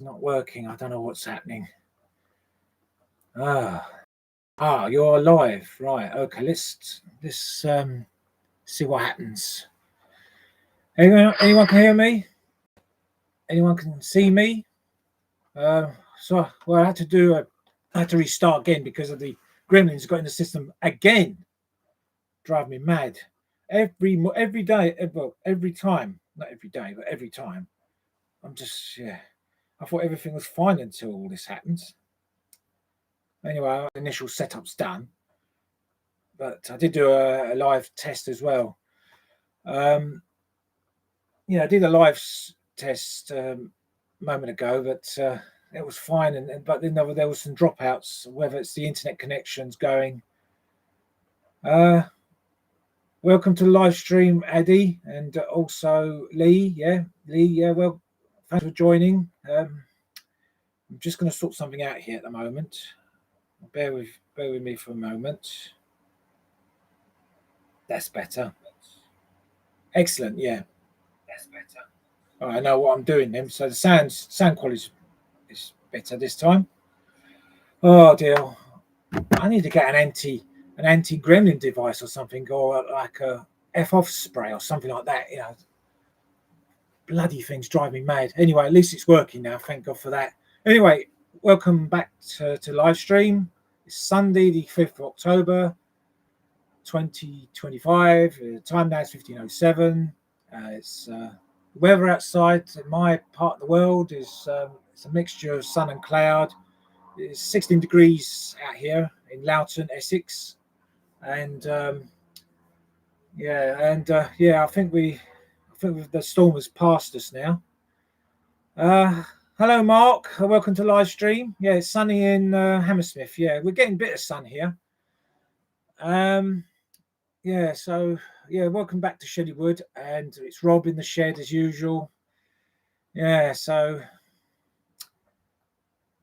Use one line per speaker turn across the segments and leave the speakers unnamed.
Not working. I don't know what's happening. You're live, right? Okay, let's see what happens. Anyone can hear me? Anyone can see me? I had to restart again because of the gremlins got in the system again. Drive me mad. Every day, every time, not every day, but every time. I thought everything was fine until all this happens. Anyway, our initial setup's done, but I did do a live test as well. I did a live test a moment ago, but it was fine. But then there was some dropouts, whether it's the internet connections going. Welcome to the live stream, Addy, and also Lee. Lee. Well, thanks for joining. I'm just going to sort something out here at the moment. Bear with me for a moment. That's better. Excellent. Yeah, that's better. All right, I know what I'm doing then. So the sound quality is better this time. Oh dear, I need to get an anti-gremlin device or something, or like a F-off spray or something like that. Bloody things drive me mad. Anyway, at least it's working now. Thank God for that. Anyway, welcome back to live stream. It's Sunday, the 5th of October, 2025. Time now is 15:07. It's weather outside in my part of the world is it's a mixture of sun and cloud. It's 16 degrees out here in Loughton, Essex, and I think the storm has passed us now. Hello, Mark. Welcome to live stream. Yeah, it's sunny in Hammersmith. Yeah, we're getting a bit of sun here. Welcome back to Shedley Wood, and it's Rob in the shed as usual. Yeah, so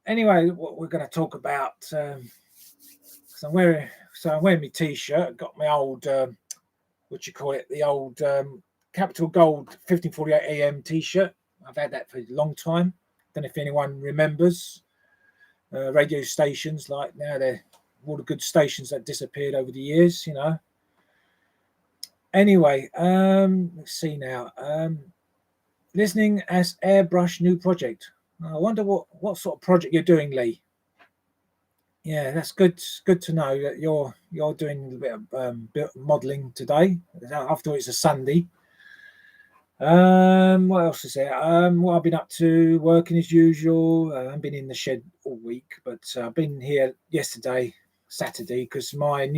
anyway, what we're going to talk about. I'm wearing my t-shirt. I've got my old the old Capital Gold 1548 AM t-shirt. I've had that for a long time. Don't know if anyone remembers radio stations like now. They're all the good stations that disappeared over the years, Anyway, let's see now. Listening as Airbrush new project. I wonder what sort of project you're doing, Lee. Yeah, that's good. Good to know that you're doing a bit of modelling today. After all, it's a Sunday. What else is there? What I've been up to, working as usual. I've been in the shed all week, but I've been here yesterday, Saturday, because my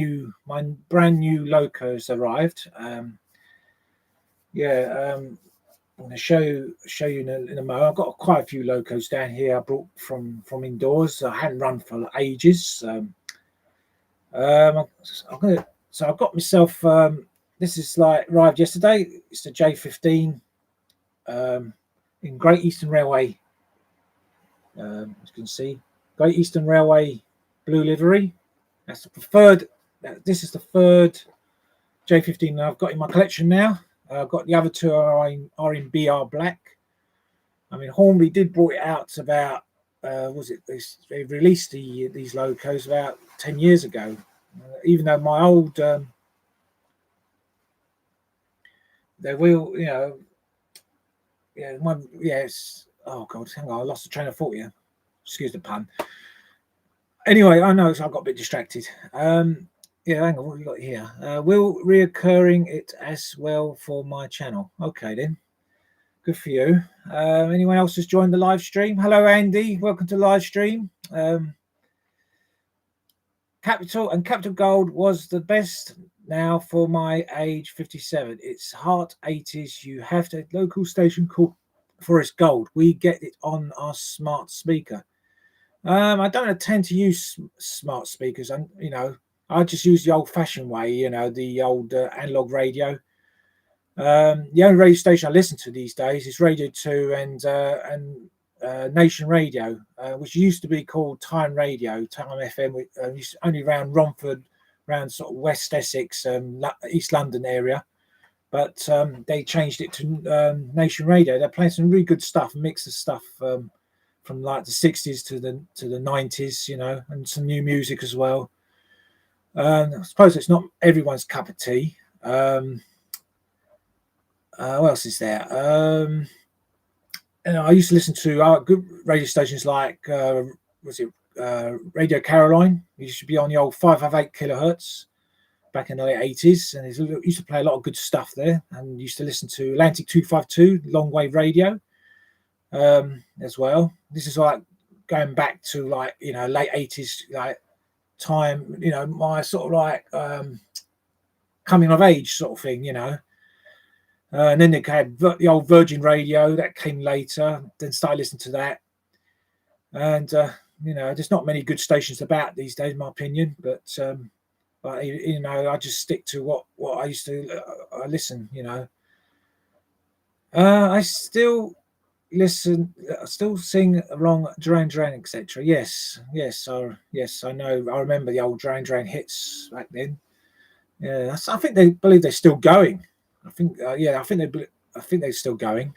brand new locos arrived. I'm going to show you in a moment. I've got quite a few locos down here I brought from indoors. I hadn't run for ages. I've got myself. This is arrived yesterday. It's the J15 in Great Eastern Railway. As you can see, Great Eastern Railway blue livery. That's the preferred. This is the third J15 I've got in my collection now. I've got the other two are in BR black. I mean, Hornby did brought it out about they released these locos about 10 years ago. Even though my old they will, oh god, hang on, I lost the train of thought here. Excuse the pun. Anyway, I know, so I got a bit distracted. Hang on, what have we got here? Will reoccurring it as well for my channel. Okay then. Good for you. Anyone else has joined the live stream? Hello, Andy. Welcome to live stream. Capital Gold was the best now for my age, 57. It's heart 80s. You have to local station called Forest Gold. We get it on our smart speaker. I don't tend to use smart speakers. I just use the old-fashioned way. The old analog radio. The only radio station I listen to these days is Radio 2 and Nation Radio, which used to be called Time Radio, Time FM, only around Romford, around sort of West Essex, East London area. But they changed it to Nation Radio. They're playing some really good stuff, a mix of stuff from from like the 60s to the 90s, you know, and some new music as well. I suppose it's not everyone's cup of tea. What else is there? I used to listen to good radio stations like was it Radio Caroline? It used to be on the old 558 kilohertz back in the late 80s, and it used to play a lot of good stuff there. And used to listen to Atlantic 252 long wave radio as well. This is like going back to like, you know, late 80s like time, you know, my sort of like coming of age sort of thing, you know. And then they had the old Virgin Radio that came later. Then started listening to that, and you know, there's not many good stations about these days, in my opinion. But you know, I just stick to what I used to listen. You know, I still listen. I still sing along Duran Duran, etc. Yes, I know. I remember the old Duran Duran hits back then. Yeah, I think they believe they're still going. I think, I think they're still going.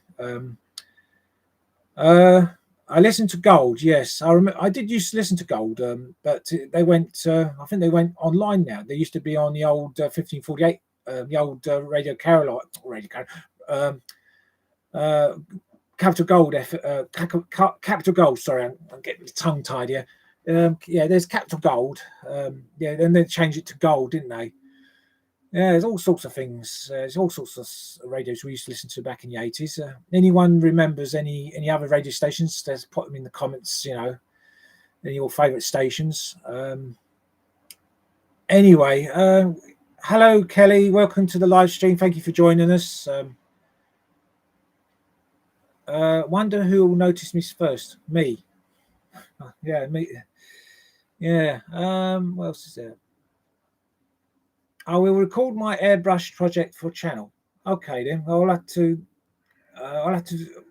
I listened to Gold. Yes, I remember. I did used to listen to Gold, but they went. I think they went online now. They used to be on the old 1548, the old Radio Caroline, Capital Gold. Capital Gold. Sorry, I'm getting tongue tied here. Yeah, there's Capital Gold. Yeah, then they changed it to Gold, didn't they? Yeah, there's all sorts of things. There's all sorts of radios we used to listen to back in the 80s. Anyone remembers any other radio stations? Let's put them in the comments, you know, any your favourite stations. Anyway, hello, Kelly. Welcome to the live stream. Thank you for joining us. Wonder who will notice me first. Me. Yeah, me. Yeah. What else is there? I will record my airbrush project for channel. Okay, then I'll have to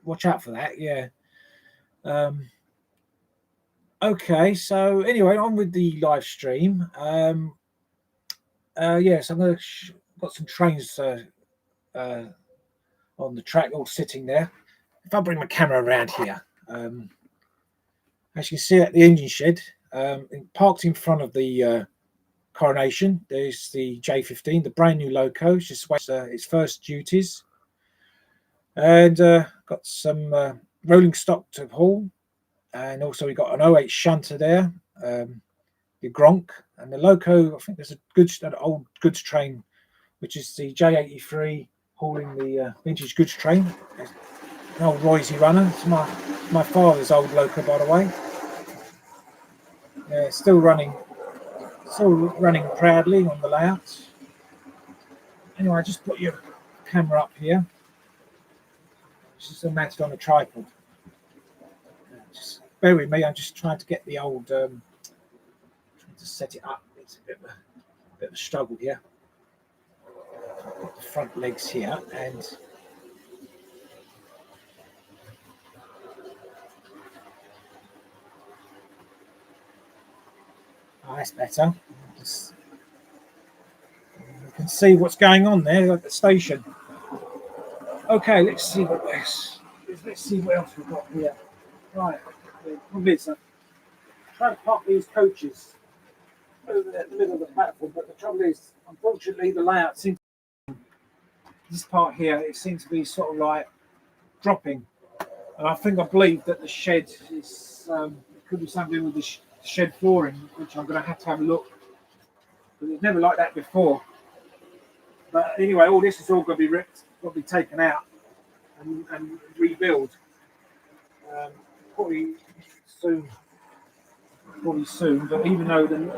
watch out for that. Yeah. Okay. So anyway, on with the live stream. Yes, I'm gonna got some trains on the track, all sitting there. If I bring my camera around here, as you can see at the engine shed, parked in front of the Coronation, there's the J15, the brand new loco. It's just its first duties, and got some rolling stock to haul, and also we got an 08 shunter there, the Gronk, and the loco. I think there's an old goods train, which is the J83 hauling the vintage goods train. An old Roisy runner. It's my father's old loco, by the way. Yeah, still running proudly on the layout. Anyway, I just put your camera up here. It's just mounted on a tripod. Just bear with me. I'm just trying to get the old, trying to set it up. It's a bit of a struggle here. Got the front legs here, and that's better. You can see what's going on there at the station. Okay, let's see what else we've got here. Right, the problem is, I'm trying to park these coaches over there in the middle of the platform, but the trouble is, unfortunately, the layout seems, this part here, it seems to be sort of like dropping, and I believe that the shed is, it could be something with the shed flooring, which I'm going to have a look, but it's never like that before. But anyway, all this is all going to be ripped, got to be taken out and rebuild. Probably soon. But even though the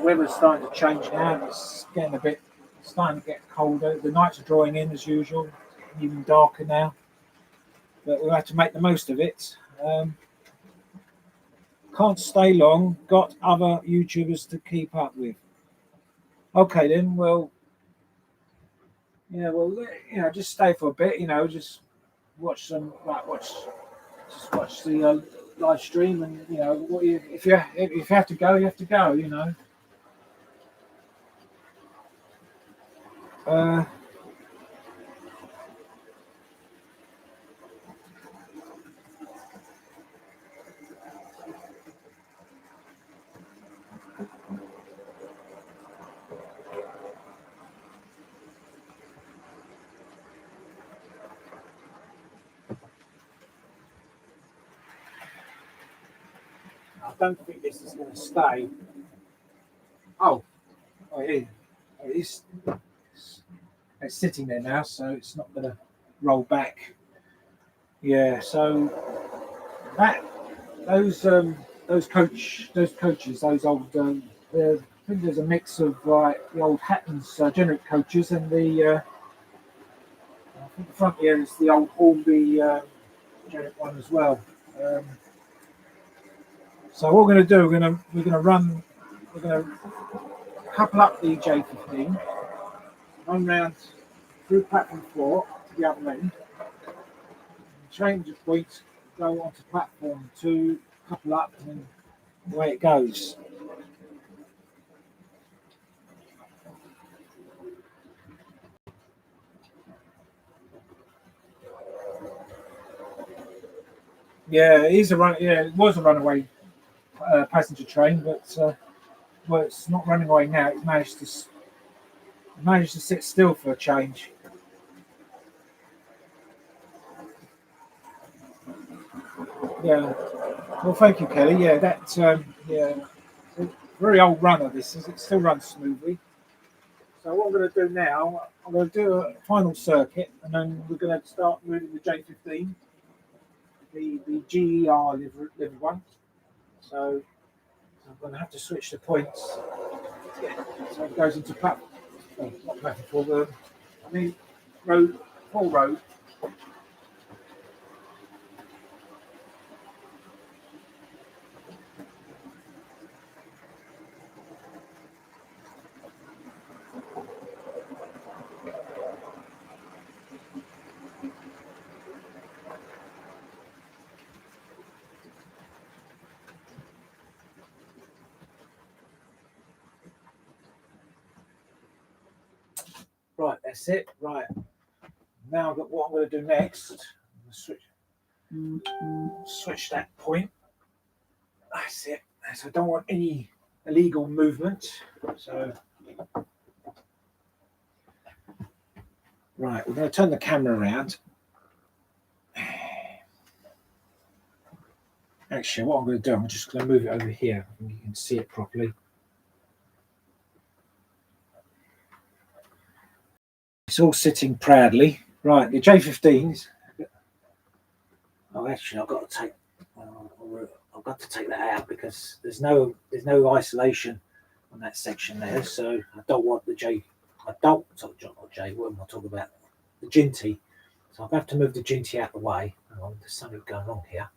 weather's starting to change now, it's starting to get colder. The nights are drawing in as usual, even darker now. But we'll have to make the most of it. Can't stay long. Got other YouTubers to keep up with. Okay then. Well, just stay for a bit. Just watch the live stream, and if you have to go, you have to go. I don't think this is going to stay. Oh, it is. It's sitting there now, so it's not going to roll back. Yeah, so that those coaches, those old. I think there's a mix of like the old Hatton's generic coaches and the. I think the front here is the old Hornby generic one as well. So what we're going to do, we're going to couple up the J15, run round through platform 4 to the other end, change the point, go onto platform 2, couple up, and then away it goes. Yeah, it is a run. Yeah, it was a runaway passenger train, but well, it's not running away now. It managed to sit still for a change. Yeah. Well, thank you, Kelly. Yeah, that yeah, very old runner. This is. It still runs smoothly. So what I'm going to do now, I'm going to do a final circuit, and then we're going to start moving the J15, the GER liver one. So I'm going to have to switch the points. So it goes into platform. Oh, not platform 4. I mean, road 4 road. Right, that's it. Right. Now I've got what I'm going to do next. Switch that point. That's it. So I don't want any illegal movement. So right, we're going to turn the camera around. Actually, what I'm going to do, I'm just going to move it over here and you can see it properly. It's all sitting proudly. Right, the J15s. Oh, actually, I've got to take that out because there's no isolation on that section there. So I don't want the J. I don't not J. What am I talking about? The Ginty. So I'll have to move the Ginty out of the way. Hang on, there's something going on here.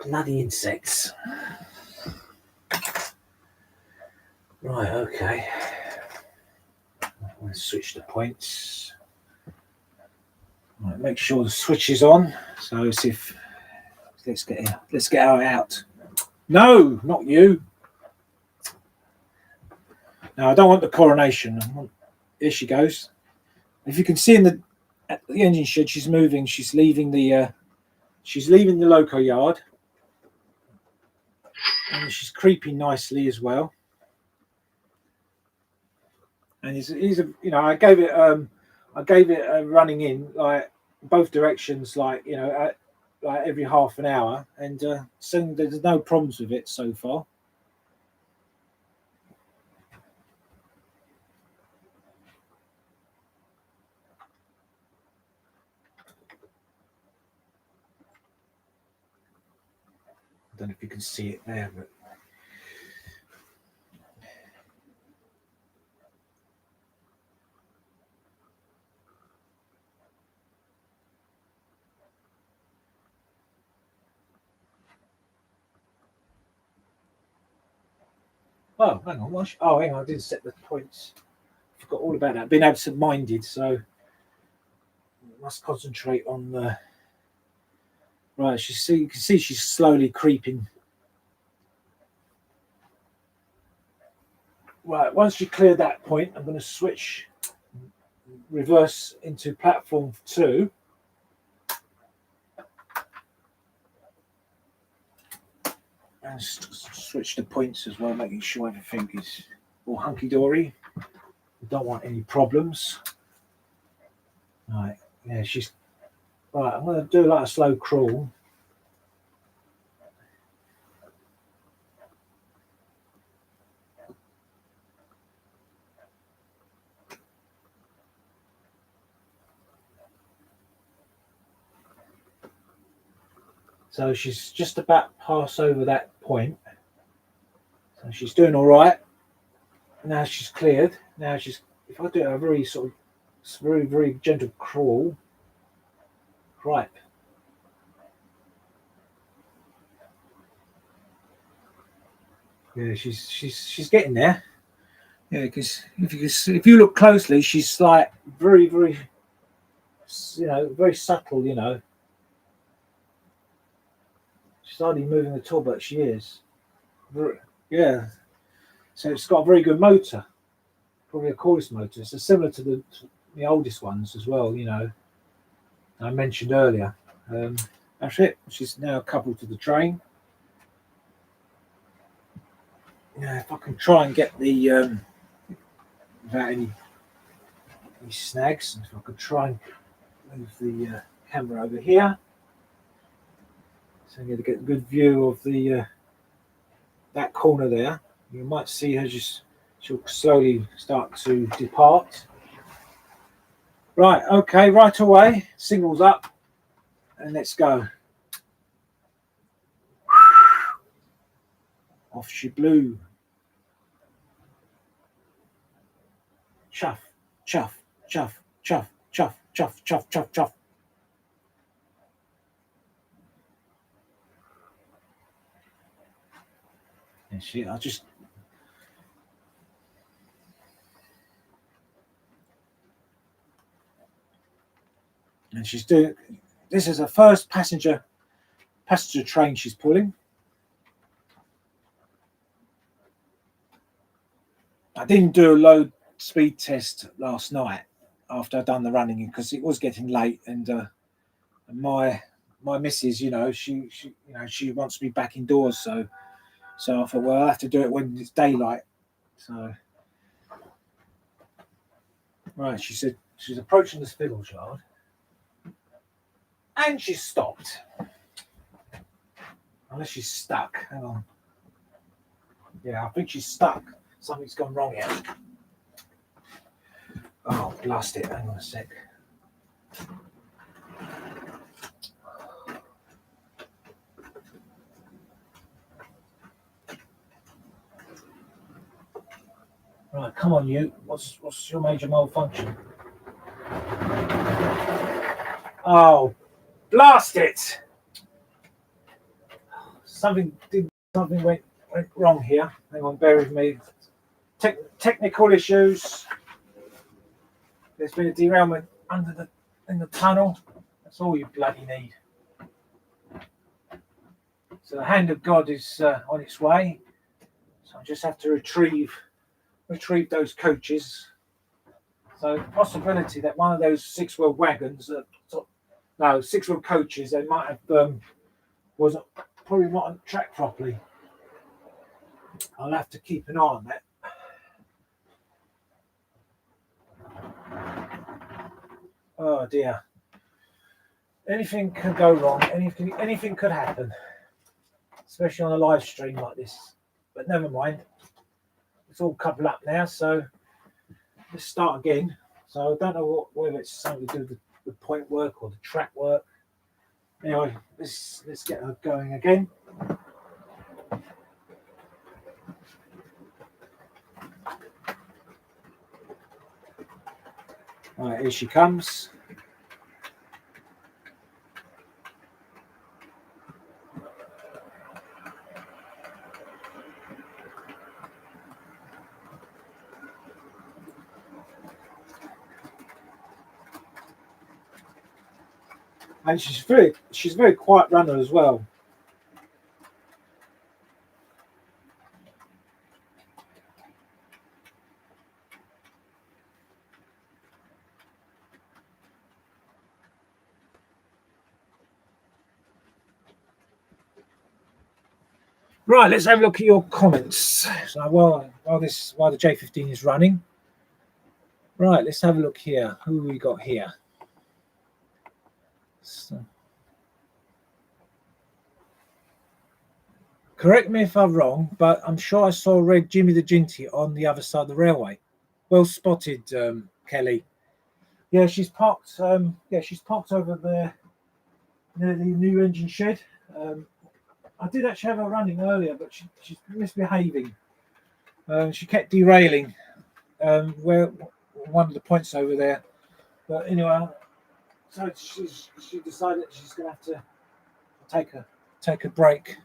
Bloody insects. Right, okay. I'm going to switch the points. Right, make sure the switch is on. So let's see if let's get her out. No, not you. No, I don't want the coronation. Here she goes. If you can see at the engine shed, she's moving. She's leaving the loco yard, and she's creeping nicely as well. And he's a, I gave it a running in like both directions, like like every half an hour, and so there's no problems with it so far. I don't know if you can see it there, but oh, hang on, hang on, I didn't set the points. Forgot all about that. Been absent-minded, so must concentrate on the. Right, you can see she's slowly creeping. Right, once you clear that point, I'm going to switch reverse into platform 2. And switch the points as well, making sure everything is all hunky-dory. We don't want any problems. Right, yeah, she's. Right, I'm going to do like a slow crawl. So she's just about to pass over that point. So she's doing all right. Now she's cleared. Now she's, if I do a very sort of very gentle crawl, right. Yeah, she's getting there. Yeah, because if you look closely, she's like very very subtle. She's hardly moving at all, but she is. Yeah, so it's got a very good motor, probably a cordless motor. So similar to the oldest ones as well. I mentioned earlier. That's it. She's now coupled to the train. Yeah, if I can try and get the without any snags, if I could try and move the camera over here, so I'm going to get a good view of the that corner there. You might see her she'll slowly start to depart. Right, okay, right away, signals up, and let's go. Off she blew. Chuff, chuff, chuff, chuff, chuff, chuff, chuff, chuff, chuff. And and she's doing, this is her first passenger train she's pulling. I didn't do a load speed test last night after I'd done the running because it was getting late, and my missus, she wants me back indoors, so I thought, well, I have to do it when it's daylight. So right, she said she's approaching the spills yard, and she's stopped. Unless she's stuck. Hang on. Yeah, I think she's stuck. Something's gone wrong here. Oh, blast it. Hang on a sec. Right, come on, you. What's your major malfunction? Oh, blast it! Something went wrong here. Hang on, bear with me. Technical issues. There's been a derailment in the tunnel. That's all you bloody need. So the hand of God is on its way. So I just have to retrieve those coaches. So the possibility that one of those six-wheel wagons, six-wheel coaches, they might have probably not on track properly. I'll have to keep an eye on that. Oh dear. Anything could go wrong. Anything could happen, especially on a live stream like this. But never mind. It's all coupled up now, so let's start again. So I don't know whether it's something to do with the point work or the track work. Anyway, let's get her going again. Right, here she comes. And she's a very quiet runner as well. Right, let's have a look at your comments. So while the J15 is running. Right, let's have a look here. Who we got here? So, correct me if I'm wrong, but I'm sure I saw red Jimmy the Ginty on the other side of the railway. Well spotted, Kelly. Yeah, she's parked. She's parked over there near the new engine shed. I did actually have her running earlier, but she's misbehaving. She kept derailing where one of the points over there. But anyway, so she decided she's going to have to take a break.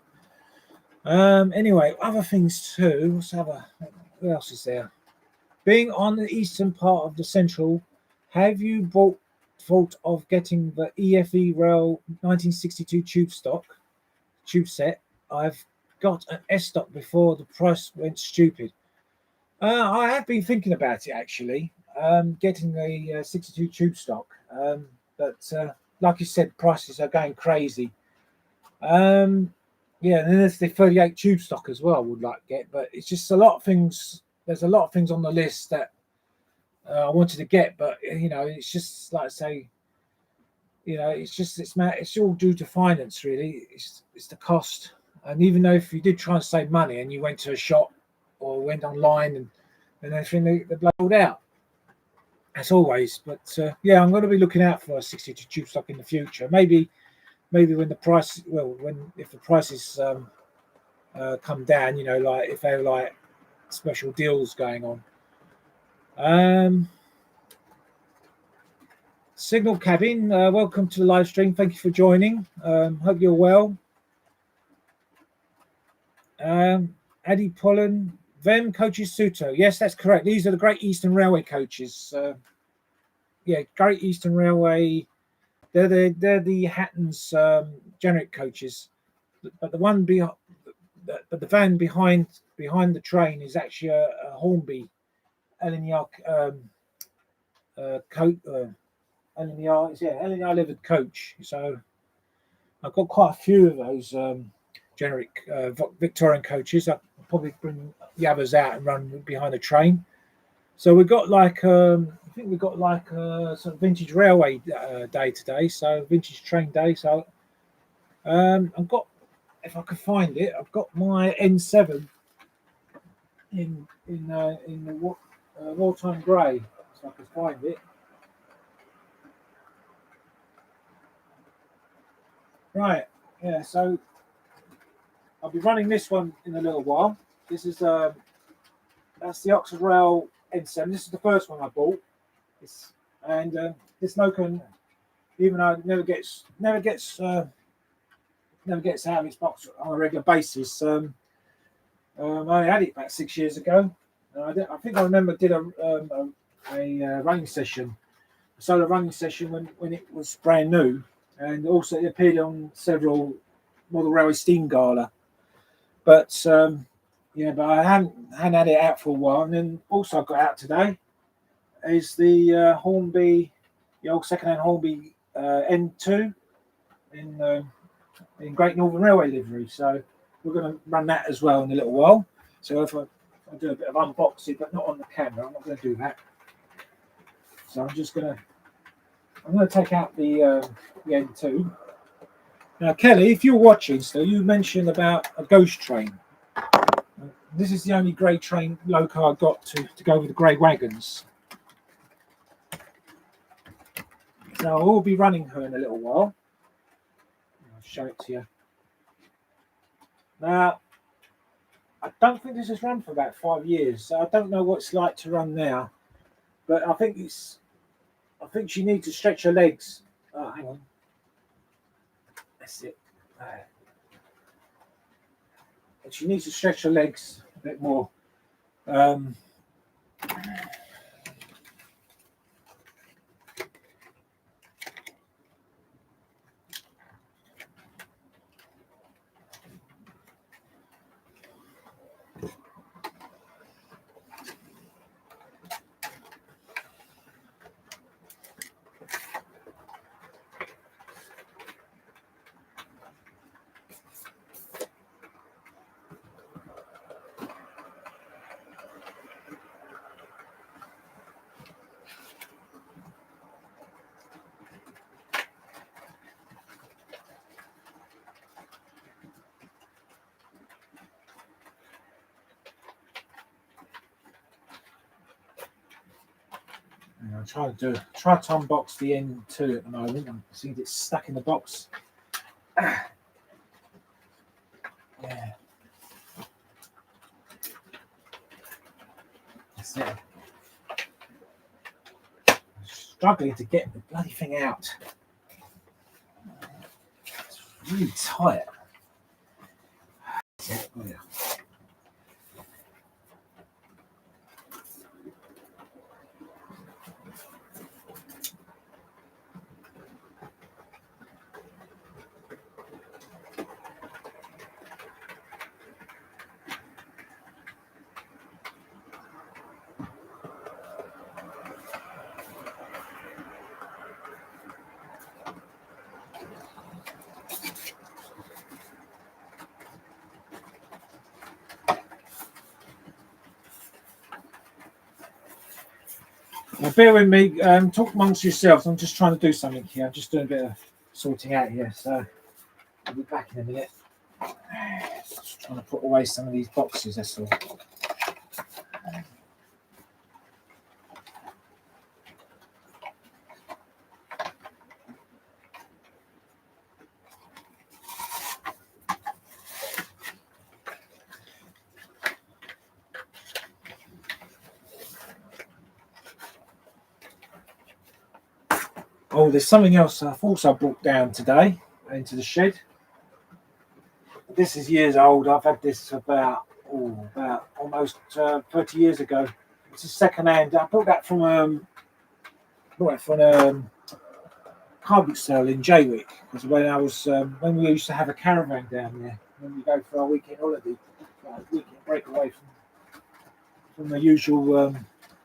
Anyway, other things too. What else is there? Being on the eastern part of the central, have you thought of getting the EFE Rail 1962 tube set? I've got an S stock before the price went stupid. I have been thinking about it actually, getting a 62 tube stock, but like you said, prices are going crazy. Yeah, and then there's the 38 tube stock as well. I would like to get, but it's just a lot of things. There's a lot of things on the list that I wanted to get, but it's just like I say, it's all due to finance really. It's the cost, and even though if you did try and save money and you went to a shop or went online and everything, they blowed out as always. But yeah, I'm going to be looking out for a 62 tube stock in the future. Maybe when the price, if the prices come down, like if they're like special deals going on. Signal Cabin, welcome to the live stream. Thank you for joining. Hope you're well. Addy Pollen, them coaches Suto. Yes, that's correct. These are the Great Eastern Railway coaches. Yeah, Great Eastern Railway. They're the Hatton's generic coaches, but the one but the van behind the train is actually a Hornby LNR coach. LNR livered coach. So I've got quite a few of those generic Victorian coaches. I'll probably bring the others out and run behind the train. So we've got I think we've got sort of vintage railway day today. So vintage train day. So I've got, if I can find it, I've got my N7 in the wartime grey. So I can find it. Right, yeah, so I'll be running this one in a little while. This is that's the Oxford Rail N7. This is the first one I bought. This loco, even though it never gets out of its box on a regular basis. I had it about 6 years ago. I think I remember did a running session, a solo running session when it was brand new. And also it appeared on several Model Railway Steam Gala. But but I hadn't had it out for a while. And then also I got out today is the Hornby, the old second-hand Hornby N2 in Great Northern Railway livery. So we're going to run that as well in a little while. So if I do a bit of unboxing, but not on the camera, I'm not going to do that. So I'm going to take out the N2. Now, Kelly, if you're watching, so you mentioned about a ghost train. This is the only grey train loco I got to go with the grey wagons. So I will be running her in a little while. I'll show it to you. Now, I don't think this has run for about 5 years, so I don't know what it's like to run now. But I think she needs to stretch her legs. Oh, hang on. That's it. But she needs to stretch her legs a bit more. I'm trying to unbox the N2 at the moment. I see it's stuck in the box. struggling to get the bloody thing out. It's really tight. Oh, yeah. Now, bear with me. Talk amongst yourselves. I'm just trying to do something here. I'm just doing a bit of sorting out here. So I'll be back in a minute. Just trying to put away some of these boxes, that's all. Oh, there's something else I've also brought down today into the shed. This is years old. I've had this about almost 30 years ago. It's a second hand. I bought that from car boot sale in Jaywick. Because when I was when we used to have a caravan down there, when we go for our weekend holiday, weekend break away from the usual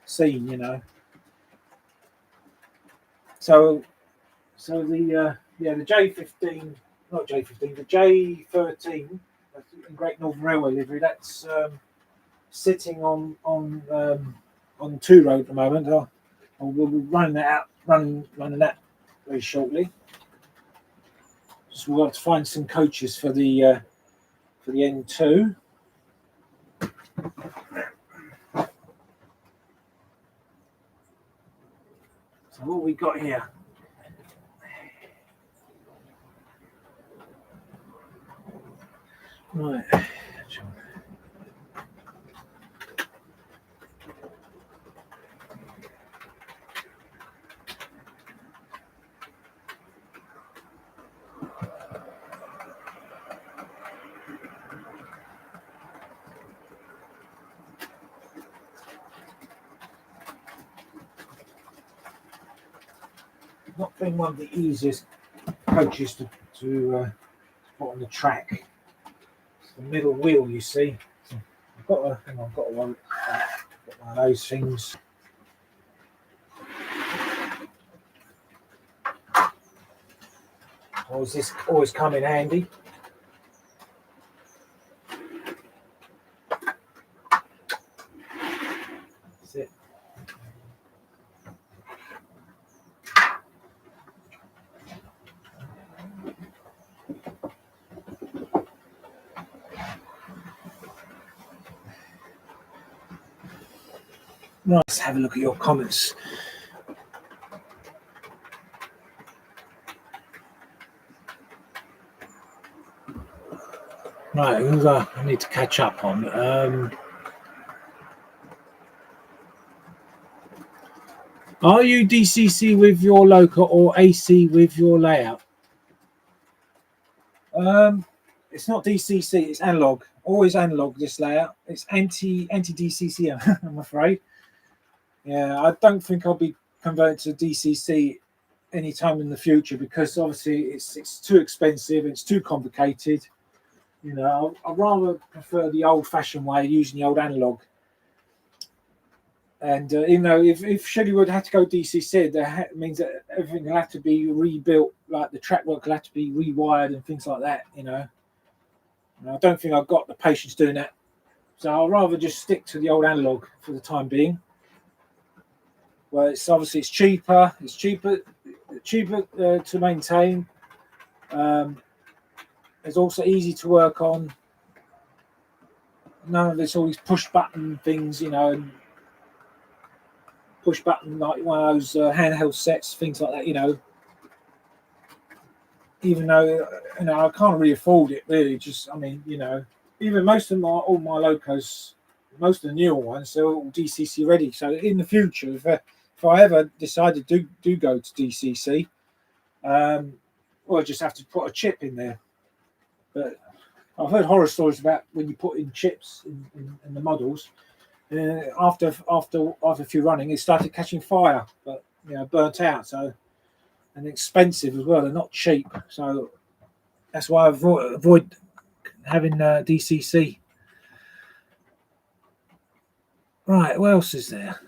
scene, you know. So the J15, not J15, the J13 in Great Northern Railway livery. That's sitting on 2 road at the moment. We'll be running that very shortly. Just we want to find some coaches for the N2. So what we got here? Right. Not been one of the easiest coaches to put on the track. It's the middle wheel, you see. So I've got one of those things. This always come in handy. That's it. Right, let's have a look at your comments. Right, I need to catch up on. Are you DCC with your local or AC with your layout? It's not DCC, it's analog. Always analog, this layout. It's anti DCC, I'm afraid. Yeah, I don't think I'll be converting to DCC anytime in the future because obviously it's too expensive, it's too complicated. You know, I'd rather prefer the old-fashioned way, using the old analog. And you know, if Shedley would have to go DCC, that means that everything will have to be rebuilt, like the track work will have to be rewired and things like that. You know, and I don't think I've got the patience doing that. So I'll rather just stick to the old analog for the time being. Well, it's obviously cheaper. It's cheaper to maintain. It's also easy to work on. None of this all these push button things, you know, and push button like one of those handheld sets, things like that. You know, even though you know I can't really afford it, really. Just I mean, you know, even all my locos, most of the newer ones, they're all DCC ready. So in the future, if if I ever decided to do go to DCC, well, I just have to put a chip in there. But I've heard horror stories about when you put in chips in the models. After a few running, it started catching fire, but burnt out. So, and expensive as well, and not cheap. So that's why I avoid having DCC. Right, what else is there?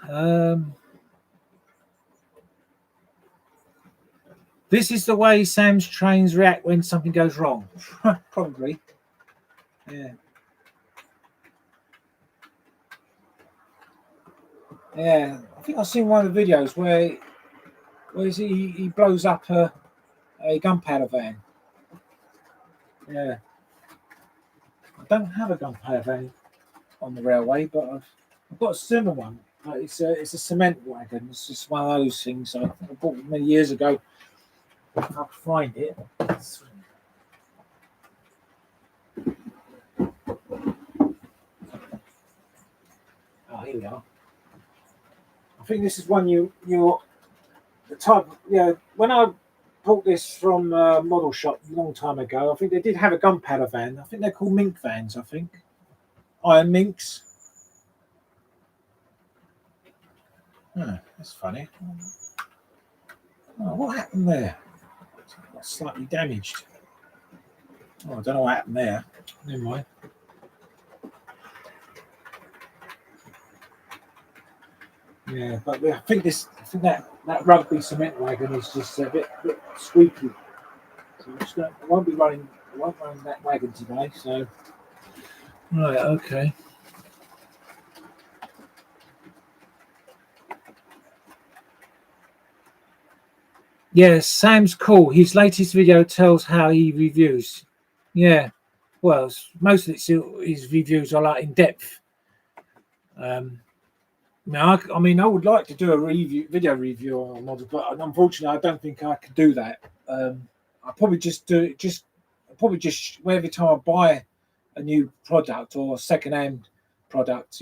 This is the way Sam's trains react when something goes wrong. Probably. Yeah. Yeah, I think I've seen one of the videos where he blows up a gunpowder van. Yeah, I don't have a gunpowder van on the railway, but I've got a similar one. It's a cement wagon. It's just one of those things. I bought it many years ago. If I can find it. Oh, here we are. I think this is one the type. Yeah, when I bought this from a model shop a long time ago, I think they did have a gunpowder van. I think they're called mink vans. I think iron minks. Oh, that's funny. Oh, what happened there? Got slightly damaged. Oh, I don't know what happened there. Never mind. Yeah, but I think that rugby cement wagon is just a bit squeaky. So I won't run that wagon today. So right, okay. Yeah, Sam's cool. His latest video tells how he reviews. Yeah, well, most of his reviews are like in depth. Now, I mean, I would like to do a video review on a model, but unfortunately, I don't think I could do that. I probably just do it. Every time I buy a new product or a second-hand product,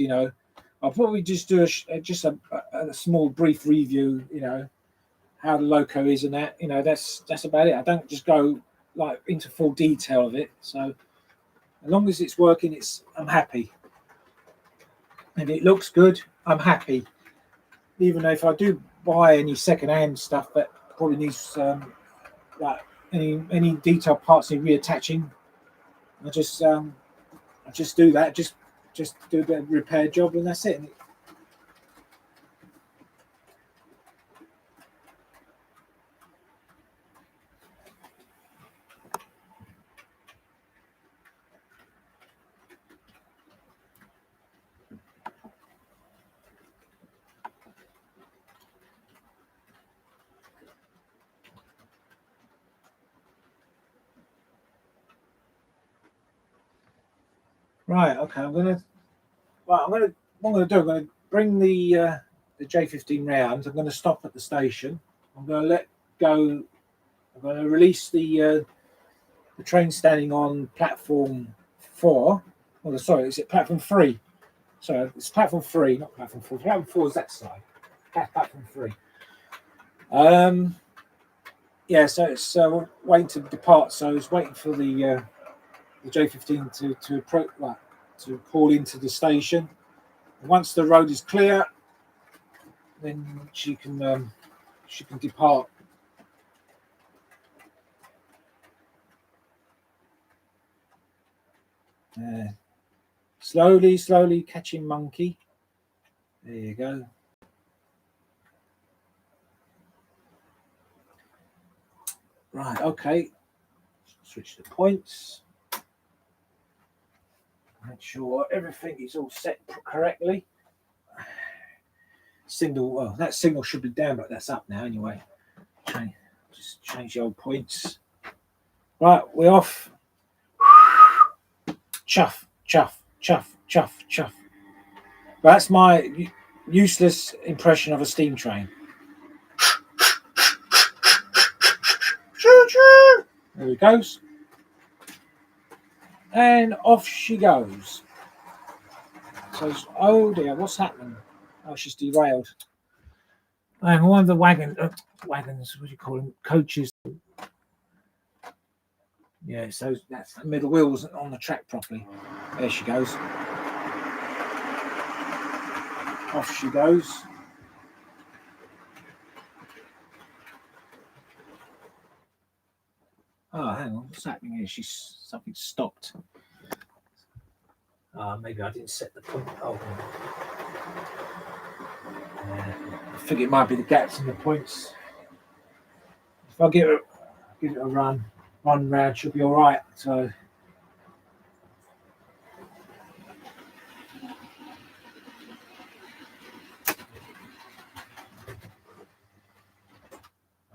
I'll probably just do a small brief review. How the loco is and that. That's about it. I don't just go like into full detail of it. So as long as it's working, I'm happy. And it looks good, I'm happy. Even though if I do buy any second-hand stuff that probably needs like any detailed parts need reattaching, I just do that. Just do a bit of repair job, and that's it. Right. Okay. I'm gonna bring the J15 round. I'm gonna stop at the station. I'm gonna let go. I'm gonna release the train standing on platform 4. Oh, sorry, is it platform 3? Sorry, it's platform 3, not platform 4. Platform 4 is that side. Platform 3. Yeah, so it's waiting to depart. So it's waiting for the J15 to pull into the station. And once the road is clear, then she can depart. Slowly catching monkey. There you go. Right, okay. Switch the points. Make sure everything is all set correctly. Signal, well, that signal should be down, but that's up now anyway. Just change the old points. Right, we're off. Chuff, chuff, chuff, chuff, chuff. That's my useless impression of a steam train. There he goes. And off she goes. So, oh dear, what's happening? Oh, she's derailed. And one of the wagons, what do you call them? Coaches. Yeah, so that's the middle wheel wasn't on the track properly. There she goes. Off she goes. Oh, hang on, what's happening here? Something stopped. Maybe I didn't set the point. Oh, yeah. I think it might be the gaps in the points. If I give it a run round, she'll be all right. So.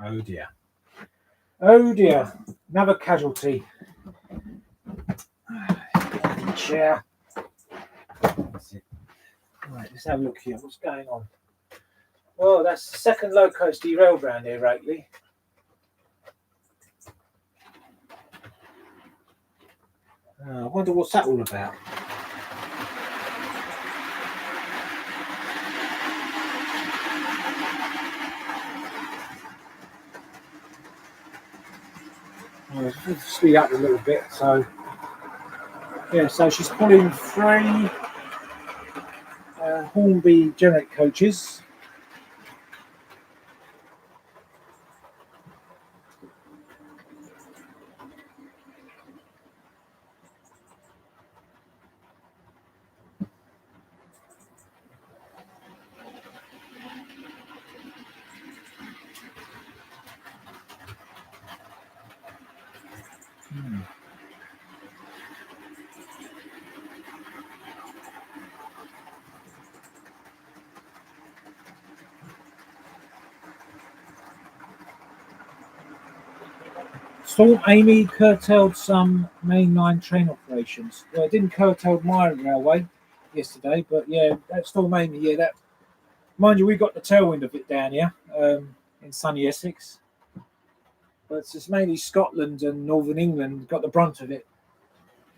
Oh dear. Oh dear. Another casualty. Chair. That's it. Right, let's have a look here. What's going on? Well, that's the second loco's derailed round here, Rakely. I wonder what's that all about. I'll speed up a little bit. So, yeah, so she's pulling 3 Hornby generic coaches. Storm Amy curtailed some mainline train operations. Well, it didn't curtail my railway yesterday, but yeah, that Storm Amy, yeah, that. Mind you, we got the tailwind of it down here in sunny Essex, but it's mainly Scotland and Northern England got the brunt of it.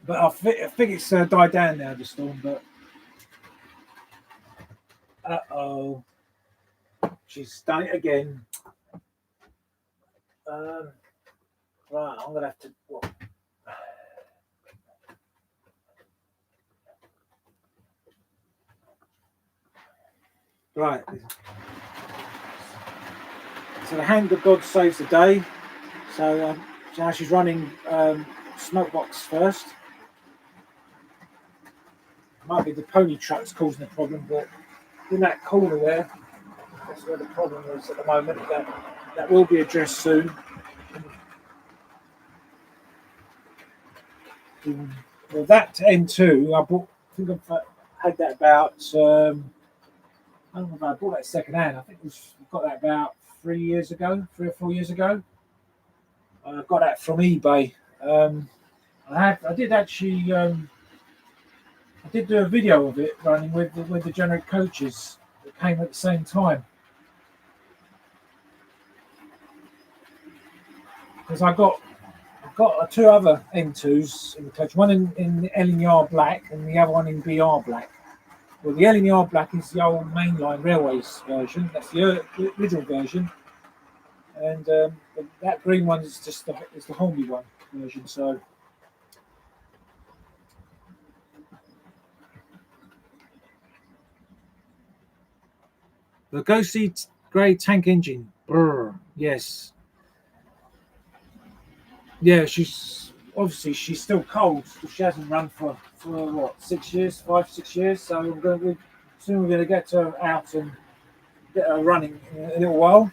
But I think it's died down now, the storm. But she's done it again. Right, I'm gonna have to. What? Right. So the hand of God saves the day. So now she's running smokebox first. Might be the pony trucks causing the problem, but in that corner there, that's where the problem is at the moment. That will be addressed soon. Well, that N2, I think I've had that about. I don't know if I bought that second hand. I think we got that about 3 or 4 years ago. I got that from eBay. I did actually. I did do a video of it running with the generic coaches that came at the same time. Because I've got 2 other N2s in the coach, one in LNR black and the other one in BR black. Well, the LNR black is the old mainline railways version. That's the original version, and that green one is just the Hornby one version. So the ghostly grey tank engine. Brr, yes. Yeah, she's still cold. She hasn't run for what 6 years, 5, 6 years. So soon we're going to get her out and get her running in a little while.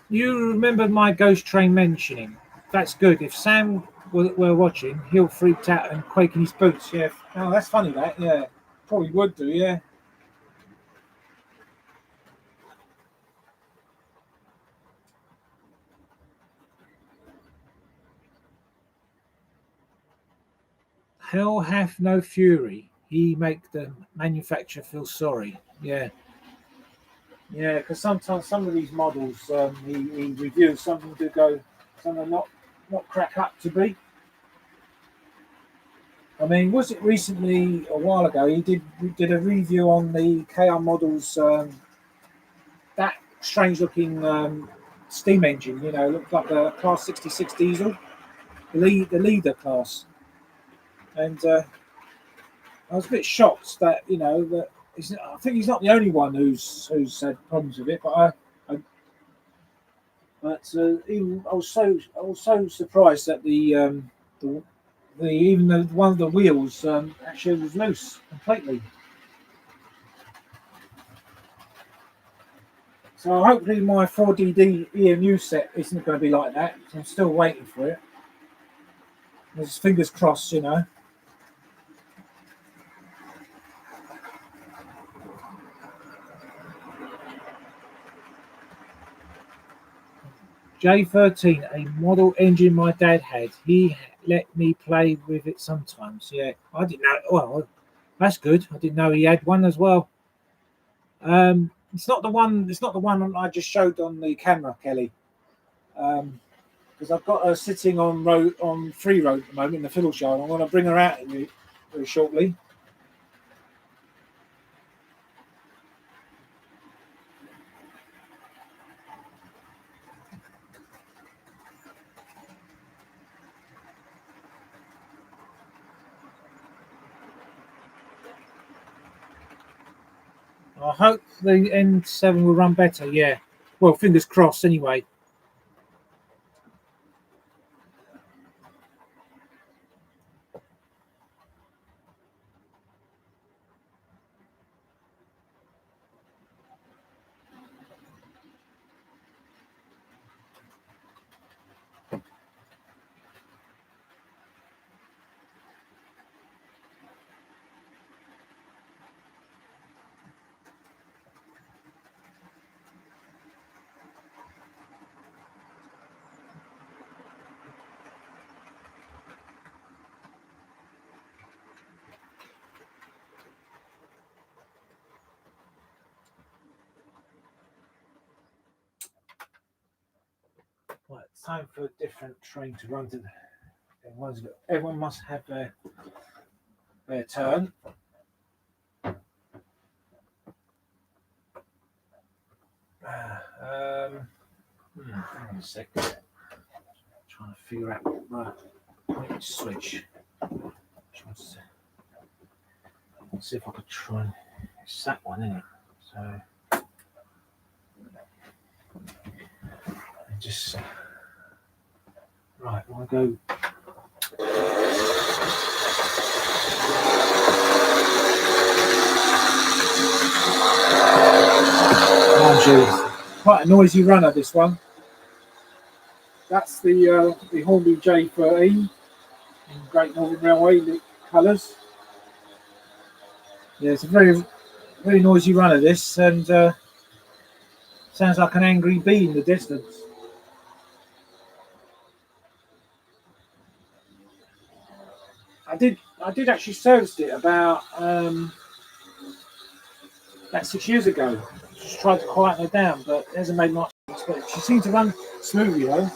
You remember my ghost train mentioning? That's good. If Sam were watching, he'll freak out and quake in his boots. Yeah. Oh, that's funny. That yeah, probably would do. Yeah. Hell hath no fury. He make the manufacturer feel sorry. Yeah. Yeah, because sometimes some of these models he reviews something to go, some are not crack up to be. I mean, was it recently, a while ago, he did a review on the KR models, that strange looking steam engine, looked like a Class 66 diesel, the leader class. And I was a bit shocked that, that I think he's not the only one who's had problems with it, even, I was so surprised that the, even the one of the wheels actually was loose completely. So hopefully my 4DD EMU set isn't going to be like that. I'm still waiting for it. There's fingers crossed. J13, a model engine my dad had. He let me play with it sometimes. Yeah, I didn't know. Well, that's good. I didn't know he had one as well. It's not the one. It's not the one I just showed on the camera, Kelly. Because I've got her sitting on free road at the moment in the fiddle show. And I want to bring her out very shortly. I hope the N7 will run better. Yeah. Well, fingers crossed. Anyway. Right, it's time for a different train to run to. Everyone must have their turn. Hang on a second. Trying to figure out which switch. Let's see if I could try and. It's that one, isn't it? So. Just. Right, I'll go. Quite a noisy runner, this one. That's the Hornby J13 in Great Northern Railway colours. Yeah, it's a very, very noisy runner, this, and sounds like an angry bee in the distance. I did actually service it about 6 years ago. Just tried to quieten her down, but it hasn't made much sense. But she seemed to run smoothly though.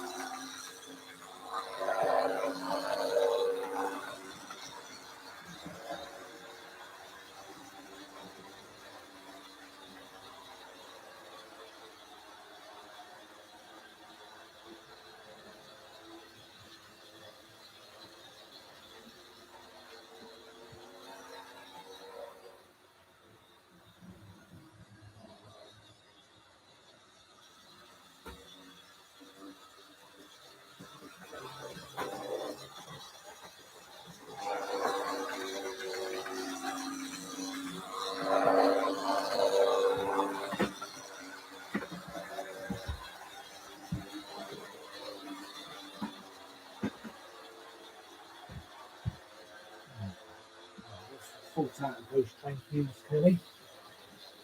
Fault out of those train fumes, clearly.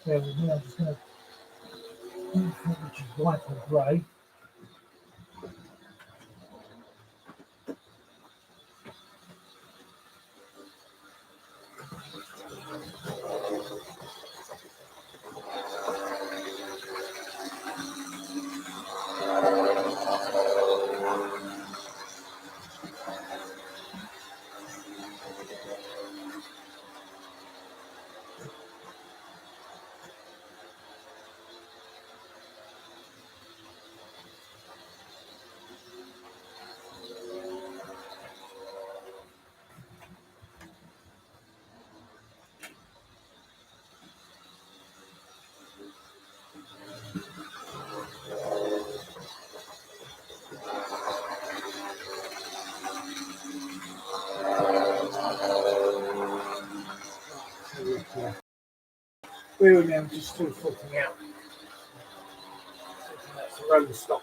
So I'm just going to which is white or grey. Bear with me, I'm just still sorting out. That's the rolling stock.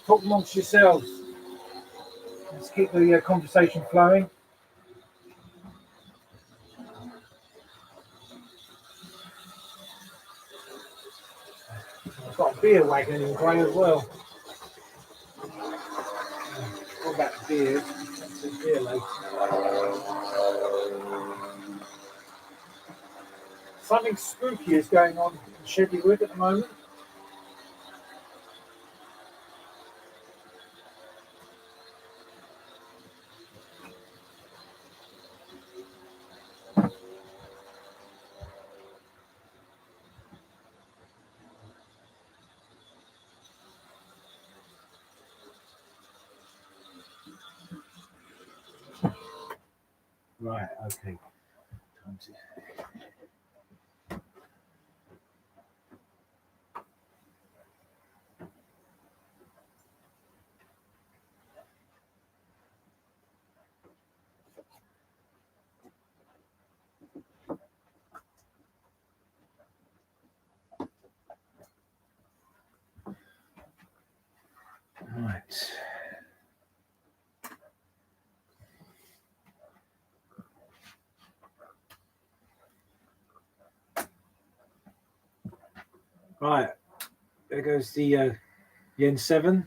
Talk amongst yourselves. Let's keep the conversation flowing. I've got a beer wagon in grey as well. What about the beers? That's a beer later. Something spooky is going on in Shedley Wood at the moment. Right, okay. Right. Right. There goes the N7.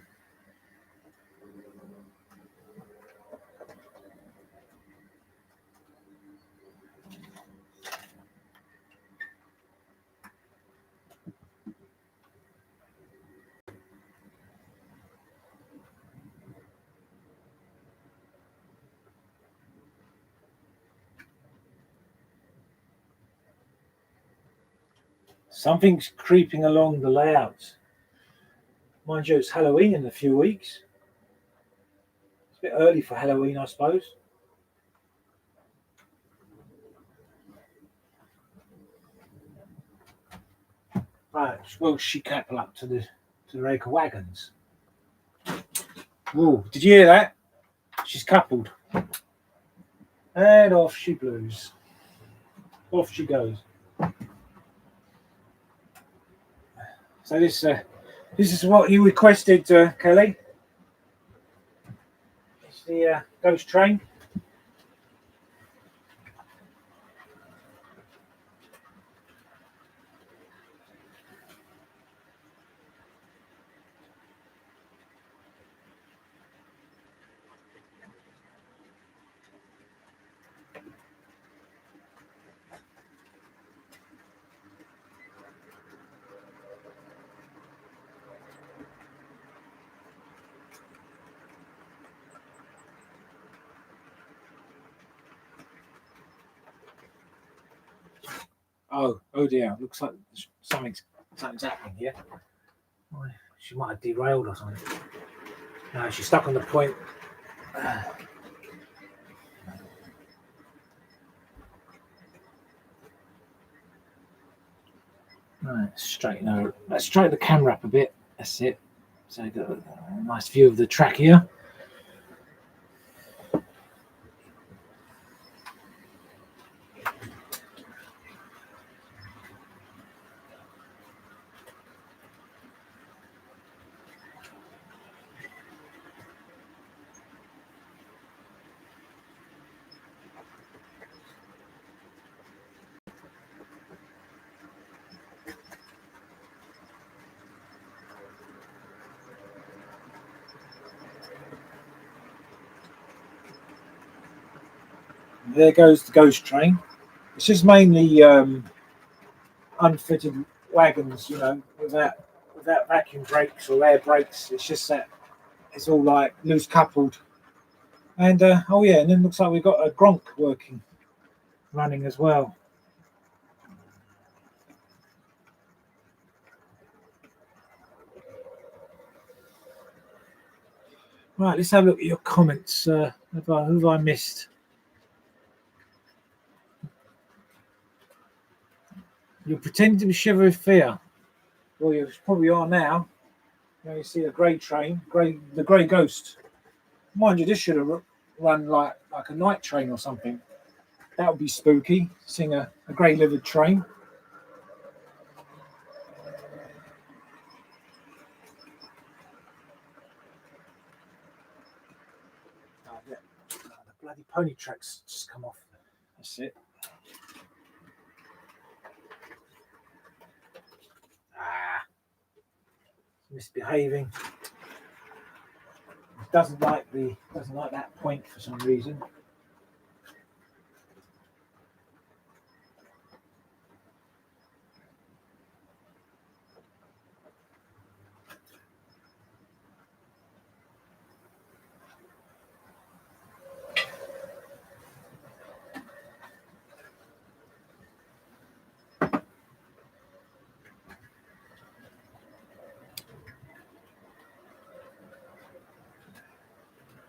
Something's creeping along the layout. Mind you, it's Halloween in a few weeks. It's a bit early for Halloween, I suppose. Right, well, she couple up to the acre wagons. Whoa, did you hear that? She's coupled. And off she blows. Off she goes. So this is what you requested, Kelly. It's the ghost train. Oh dear! Looks like something's happening here. She might have derailed or something. No, she's stuck on the point. Right, straighten her. Let's straighten the camera up a bit. That's it. So got a nice view of the track here. There goes the ghost train. It's just mainly unfitted wagons, without vacuum brakes or air brakes. It's just that it's all like loose coupled. And oh yeah, and then looks like we've got a Gronk running as well. Right, let's have a look at your comments. Who have I missed? You're pretending to be shiver with fear. Well, you probably are now. Now you see the grey train, the grey ghost. Mind you, this should have run like a night train or something. That would be spooky. Seeing a grey livered train. Oh, yeah. Oh, the bloody pony tracks just come off. That's it. Ah, misbehaving. Doesn't like that point for some reason.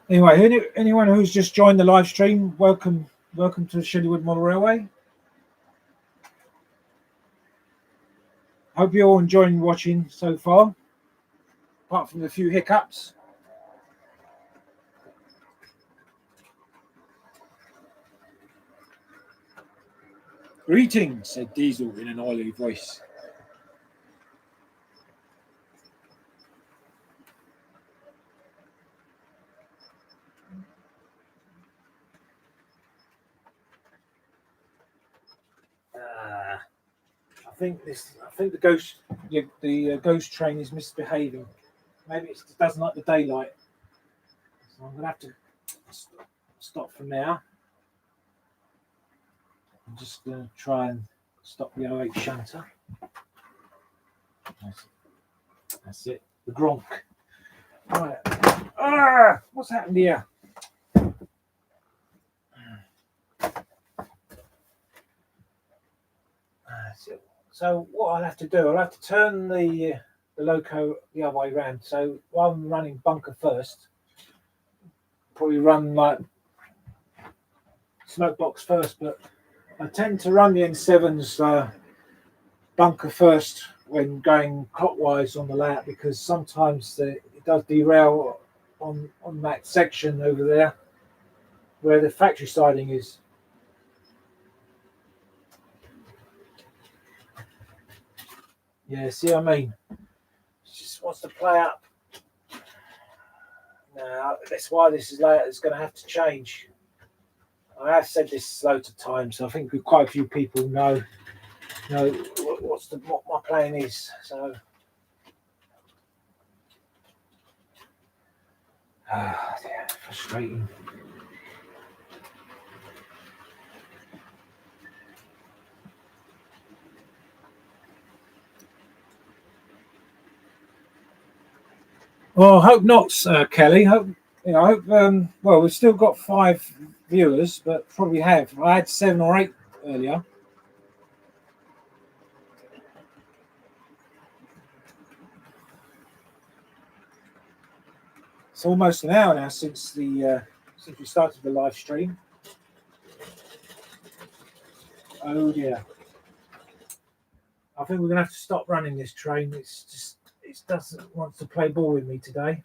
Anyway, anyone who's just joined the live stream, welcome to the Shedley Model Railway. Hope you're all enjoying watching so far, apart from a few hiccups. Greetings, said Diesel in an oily voice. I think the ghost train is misbehaving. Maybe it doesn't like the daylight. So I'm gonna have to stop for now. I'm just gonna try and stop the 08 shunter. That's it. The Gronk. Right. What's happened here? So what I'll have to do, I'll have to turn the loco the other way around. So while I'm running bunker first, probably run like smoke box first, but I tend to run the N7's bunker first when going clockwise on the layout, because sometimes it does derail on that section over there where the factory siding is. Yeah, see what I mean? It just wants to play up. Now, that's why this layout is going to have to change. I have said this loads of times, so I think quite a few people know what my plan is. So, dear, frustrating. Well, I hope not, Kelly. I hope. Well, we've still got 5 viewers, but probably have. I had 7 or 8 earlier. It's almost an hour now since we started the live stream. Oh dear. I think we're gonna have to stop running this train. It doesn't want to play ball with me today.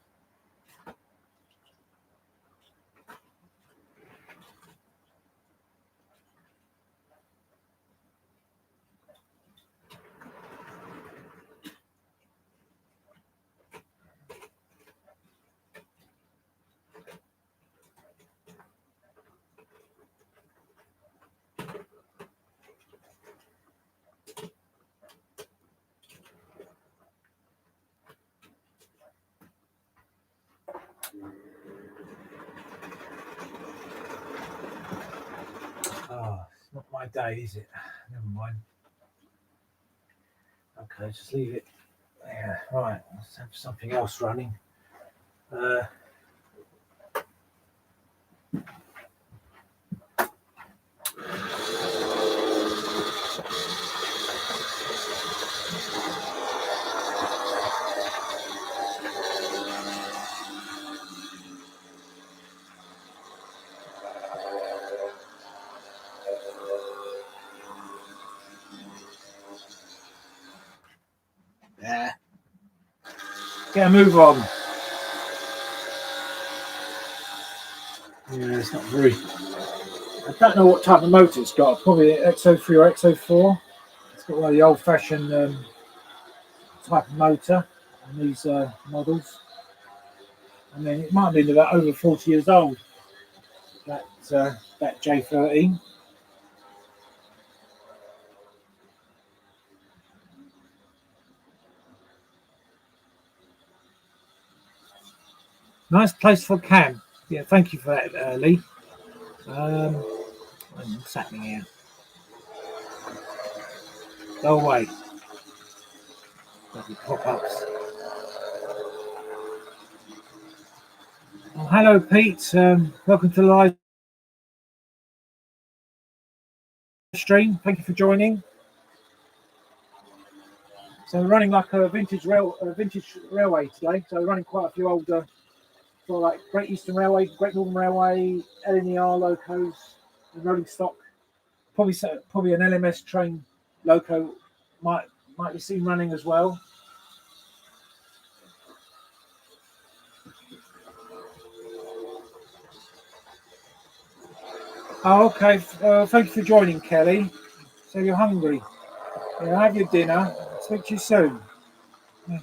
Oh, it's not my day, is it? Never mind. Okay, just leave it. Yeah, right. Let's have something else running. Yeah. Get a move on. Yeah, it's not very. I don't know what type of motor it's got. Probably XO3 or XO4. It's got one of the old-fashioned type of motor on these models. I mean, it might have been about over 40 years old. That that J13. Nice place for a camp. Yeah, thank you for that, Lee. What's happening here? Go away. Pop-ups. Oh, hello, Pete. Welcome to the live stream. Thank you for joining. So we're running like a vintage railway today. So we're running quite a few older, so like Great Eastern Railway, Great Northern Railway, LNER locos, and rolling stock. Probably an LMS train loco might be seen running as well. Oh, okay. Thank you for joining, Kelly. So you're hungry. Yeah, have your dinner. Speak to you soon. Yeah.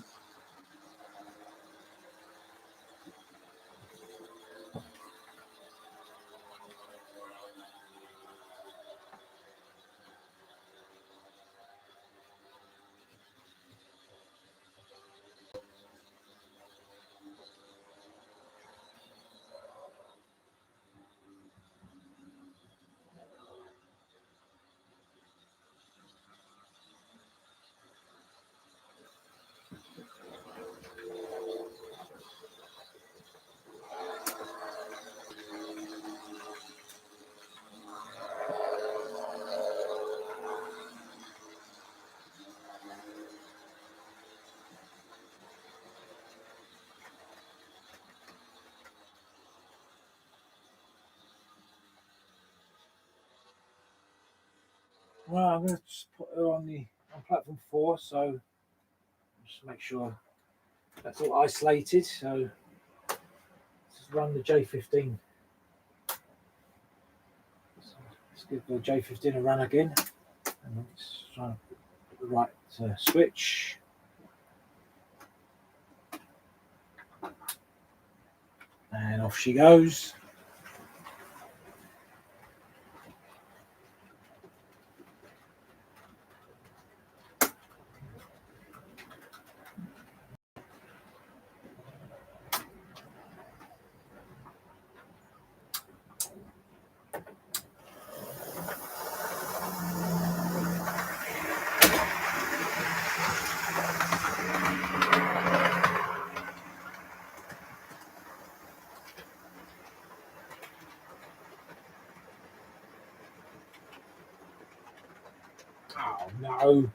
Well, I'm going to just put her on platform 4, so just make sure that's all isolated. So let's run the J15. So let's give the J15 a run again, and let's try and put the right switch. And off she goes. Oh no.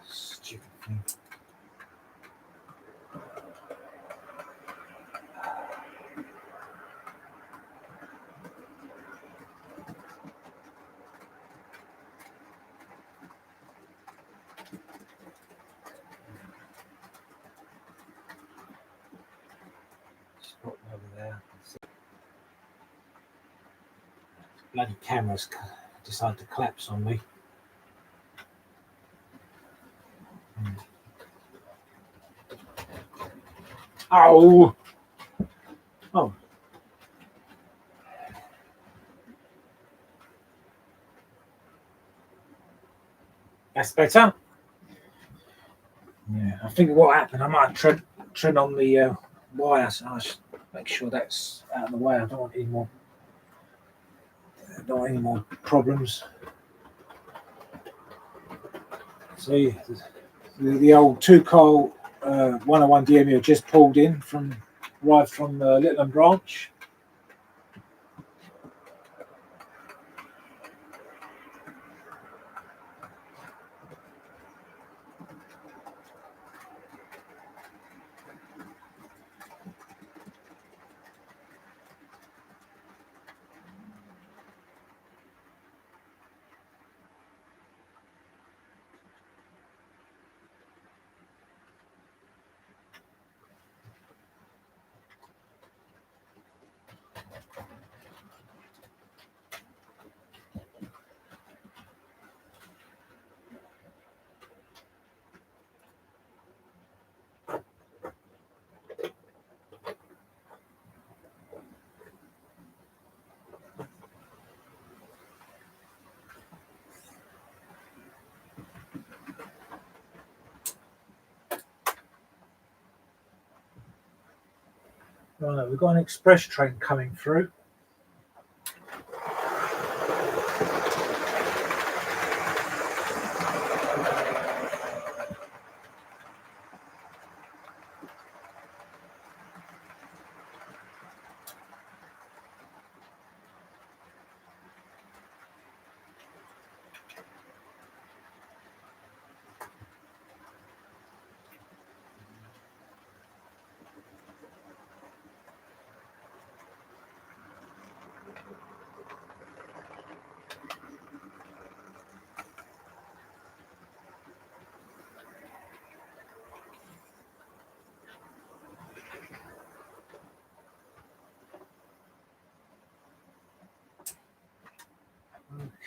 Stupid thing. Just put it over there. Bloody cameras decided to collapse on me. Oh! Oh. That's better. Yeah, I think what happened, I might tread on the wire, so I should make sure that's out of the way. I don't want any more problems. See, the old two-car 101 DMU just pulled in arrived from Litland branch. Right, we've got an express train coming through.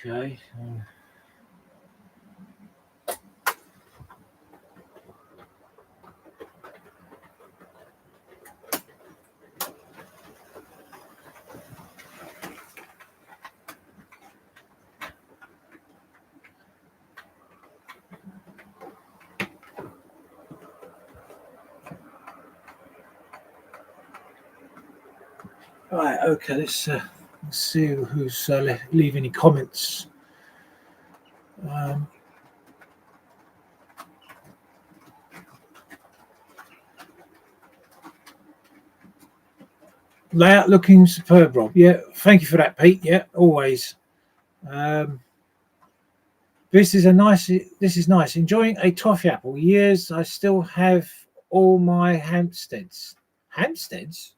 Okay. Right, okay, let's see who's leave any comments. Um, Layout looking superb, Rob. Yeah, thank you for that, Pete. Yeah, always. Um, this is a nice. This is nice. Enjoying a toffee apple. Years. I still have all my Hampsteads. Hampsteads.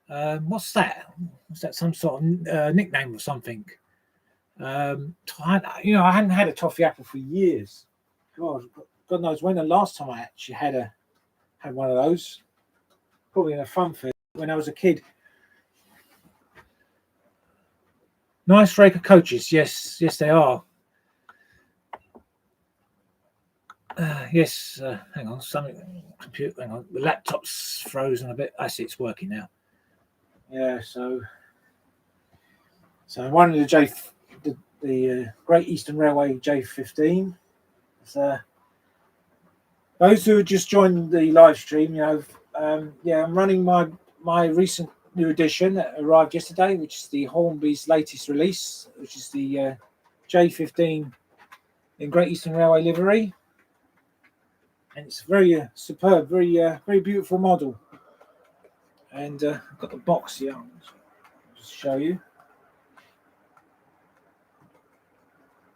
What's that? Was that some sort of nickname or something? I hadn't had a toffee apple for years. God knows when the last time I actually had one of those. Probably in a fun fair when I was a kid. Nice rake of coaches. Yes, yes, they are. Yes. Hang on. Something. Computer. Hang on. The laptop's frozen a bit. I see it's working now. Yeah. So one of the Great Eastern Railway J15. So those who have just joined the live stream, yeah, I'm running my recent new edition that arrived yesterday, which is the Hornby's latest release, which is the J15 in Great Eastern Railway livery, and it's very superb, very beautiful model. And I've got the box here. I'll just show you.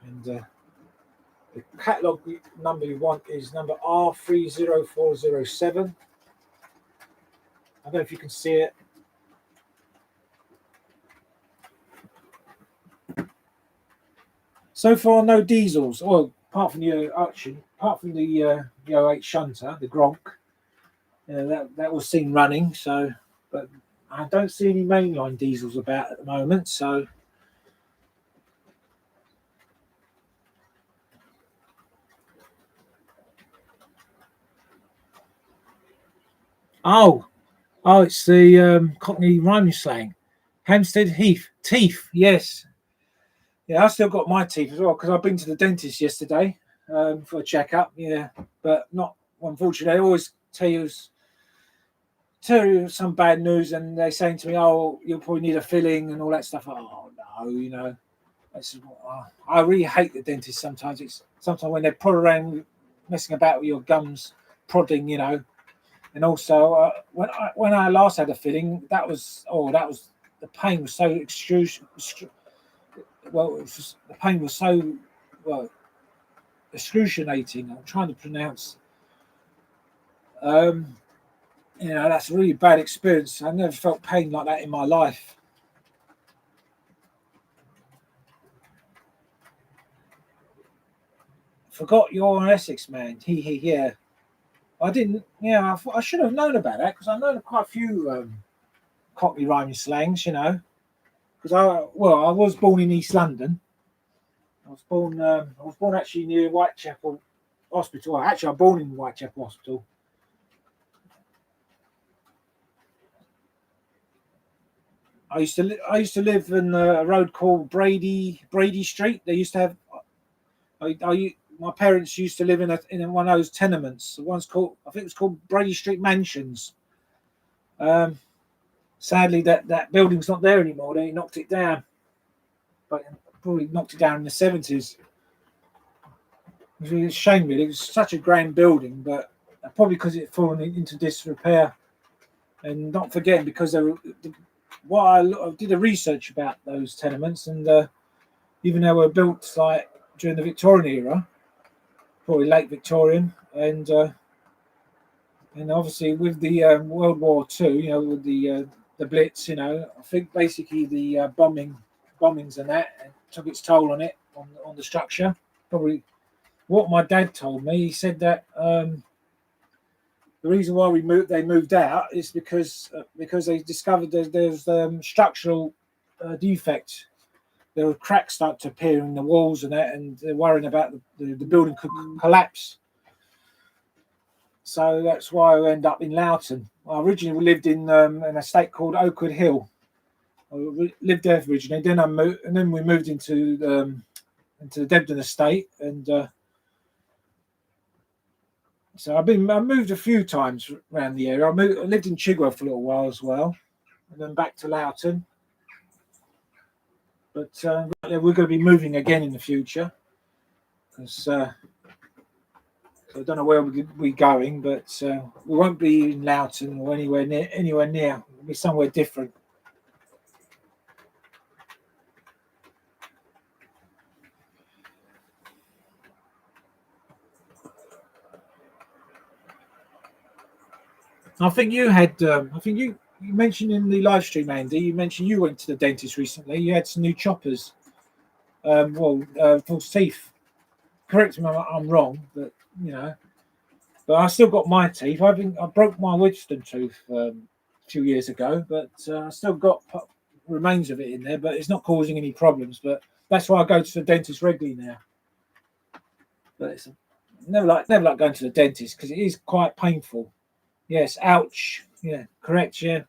And the catalogue number you want is number R30407. I don't know if you can see it. So far, no diesels. Well, apart from the the 08 shunter, the Gronk, that was seen running. So, but I don't see any mainline diesels about at the moment. So, oh, it's the Cockney rhyming slang, Hampstead Heath teeth. Yes, yeah, I still got my teeth as well because I've been to the dentist yesterday for a checkup. Yeah, but not unfortunately. They always tell you some bad news, and they're saying to me, "Oh, you'll probably need a filling and all that stuff." Oh no, I really hate the dentist. Sometimes when they prod around, messing about with your gums, prodding, and also when I last had a filling, that was the pain was so excruciating. Well, the pain was so well excruciating. I'm trying to pronounce. Um, that's a really bad experience. I never felt pain like that in my life. Forgot you're an Essex man. Yeah. I didn't. Yeah, I should have known about that because I know quite a few Cockney rhyming slangs. Because I was born in East London. I was born actually near Whitechapel Hospital. Actually, I'm born in Whitechapel Hospital. I used to live in a road called Brady Street. They used to have. My parents used to live in one of those tenements. The one's called, I think it's called Brady Street Mansions. Sadly, that building's not there anymore. They knocked it down, but probably knocked it down in the 70s. It was a shame, really. It was such a grand building, but probably because it fallen into disrepair. And not forgetting, because they were, I did a research about those tenements, and even though they were built like during the Victorian era, probably late Victorian, and obviously with the World War Two, with the Blitz, I think basically the bombings and that took its toll on it, on the structure. Probably what my dad told me. He said that the reason why they moved out is because they discovered there's structural defects. There were cracks start to appear in the walls and that, and they're worrying about the building could collapse. So that's why I end up in Loughton. I originally lived in an estate called Oakwood Hill. I lived there originally. Then we moved into the Debden estate, and so I moved a few times around the area. I lived in Chigwell for a little while as well, and then back to Loughton. But we're going to be moving again in the future, because so I don't know where we're going, but we won't be in Loughton or anywhere near. We'll be somewhere different. I think you had. I think you mentioned in the live stream, Andy. You mentioned you went to the dentist recently. You had some new choppers. For teeth. Correct me if I'm wrong, but but I still got my teeth. I broke my wisdom tooth a few years ago, but I still got remains of it in there. But it's not causing any problems. But that's why I go to the dentist regularly now. But it's never like going to the dentist, because it is quite painful. Yes, ouch. Yeah, correct. Yeah.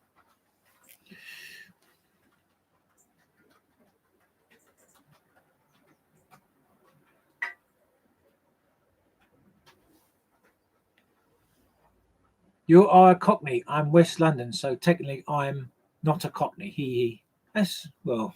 You are a Cockney. I'm West London, so technically I'm not a Cockney. He. That's well.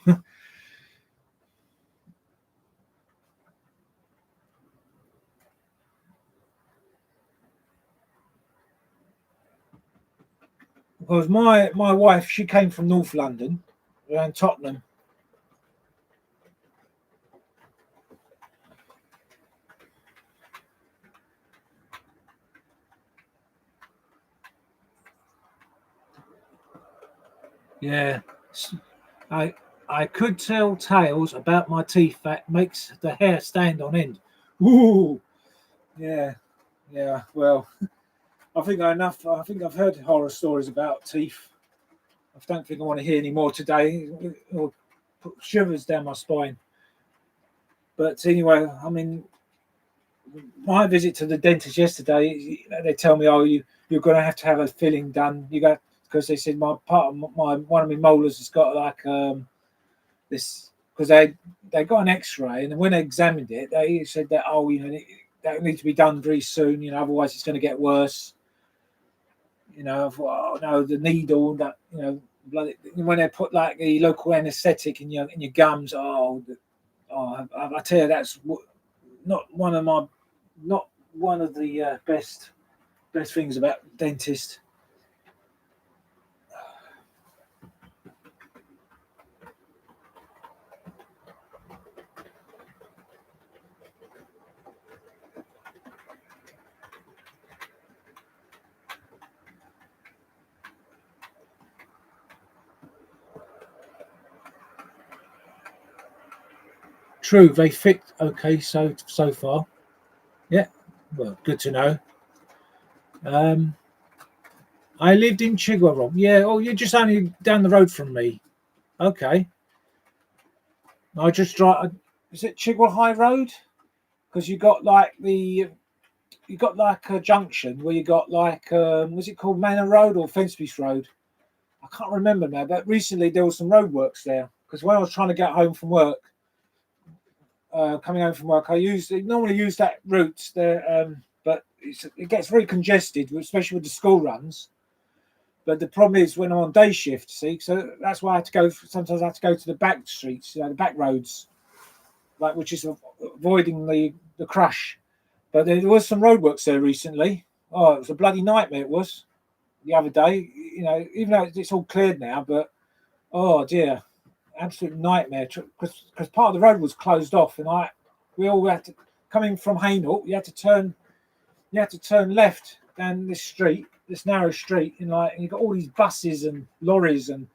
Because my wife, she came from North London, around Tottenham. Yeah, I I could tell tales about my teeth that makes the hair stand on end. Ooh, yeah, yeah. Well, I think enough. I think I've heard horror stories about teeth. I don't think I want to hear any more today. It'll put shivers down my spine. But anyway, I mean, my visit to the dentist yesterday, they tell me, oh, you're going to have a filling done. You got, because they said my part of my one of my molars has got like this, because they got an X-ray, and when they examined it, they said that, oh, that needs to be done very soon. Otherwise it's going to get worse. I thought, oh no, the needle, that blood, when they put like the local anaesthetic in your gums, I tell you, that's not one of my not one of the best things about dentist. True, they fit okay so far. Yeah, well, good to know. Um, I lived in Chigwell. Yeah, oh, you're just only down the road from me. Okay, I just drive. Is it Chigwell High Road? Because you got like a junction where you got like was it called Manor Road or Fencepiece Road? I can't remember now. But recently there was some roadworks there, because when I was trying to get home from work, coming home from work, I normally use that route there, but it gets very congested, especially with the school runs. But the problem is when I'm on day shift, see, so that's why I had to go. Sometimes I have to go to the back streets, the back roads, like which is avoiding the crush. But there was some roadworks there recently. Oh, it was a bloody nightmare. It was the other day. Even though it's all cleared now, but oh dear, absolute nightmare. Because part of the road was closed off, and we all had to coming from Hainault. You had to turn left down this street, this narrow street, and you've got all these buses and lorries and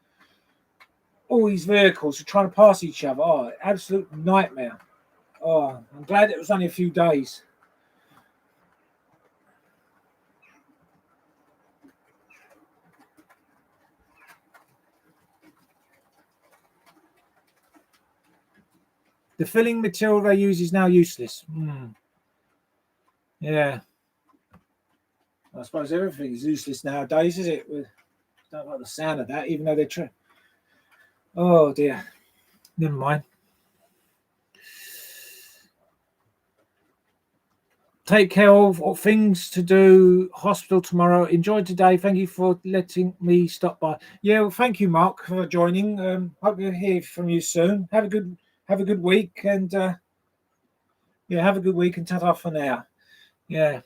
all these vehicles trying to pass each other. Oh, absolute nightmare. Oh, I'm glad it was only a few days. The filling material they use is now useless. Yeah. I suppose everything is useless nowadays, is it? I don't like the sound of that, even though they're trying. Oh dear. Never mind. Take care of things to do. Hospital tomorrow. Enjoy today. Thank you for letting me stop by. Yeah, well, thank you, Mark, for joining. Hope to hear from you soon. Have a good week, and have a good week and ta-ta for now. Yeah.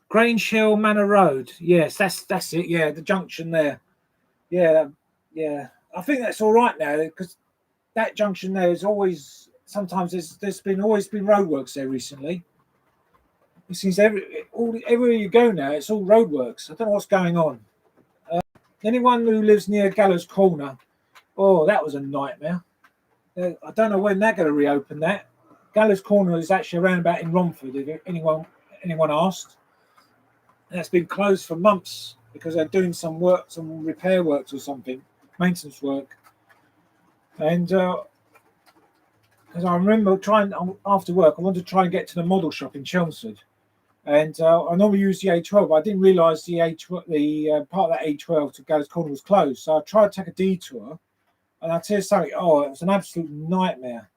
Grange Hill Manor Road. Yes, that's it. Yeah, the junction there. Yeah, yeah. I think that's all right now because that junction there is always. Sometimes there's always been roadworks there recently. It seems everywhere you go now, it's all roadworks. I don't know what's going on. Anyone who lives near Gallows Corner, oh, that was a nightmare. I don't know when they're going to reopen that. Gallows Corner is actually around about in Romford. If anyone asked, and it's been closed for months because they're doing some work, some repair works or something, maintenance work. And because I remember trying after work, I wanted to try and get to the model shop in Chelmsford. And I normally use the A12, but I didn't realise the part of that A12 to Gallows Corner was closed. So I tried to take a detour, and I tell you something. Oh, it was an absolute nightmare.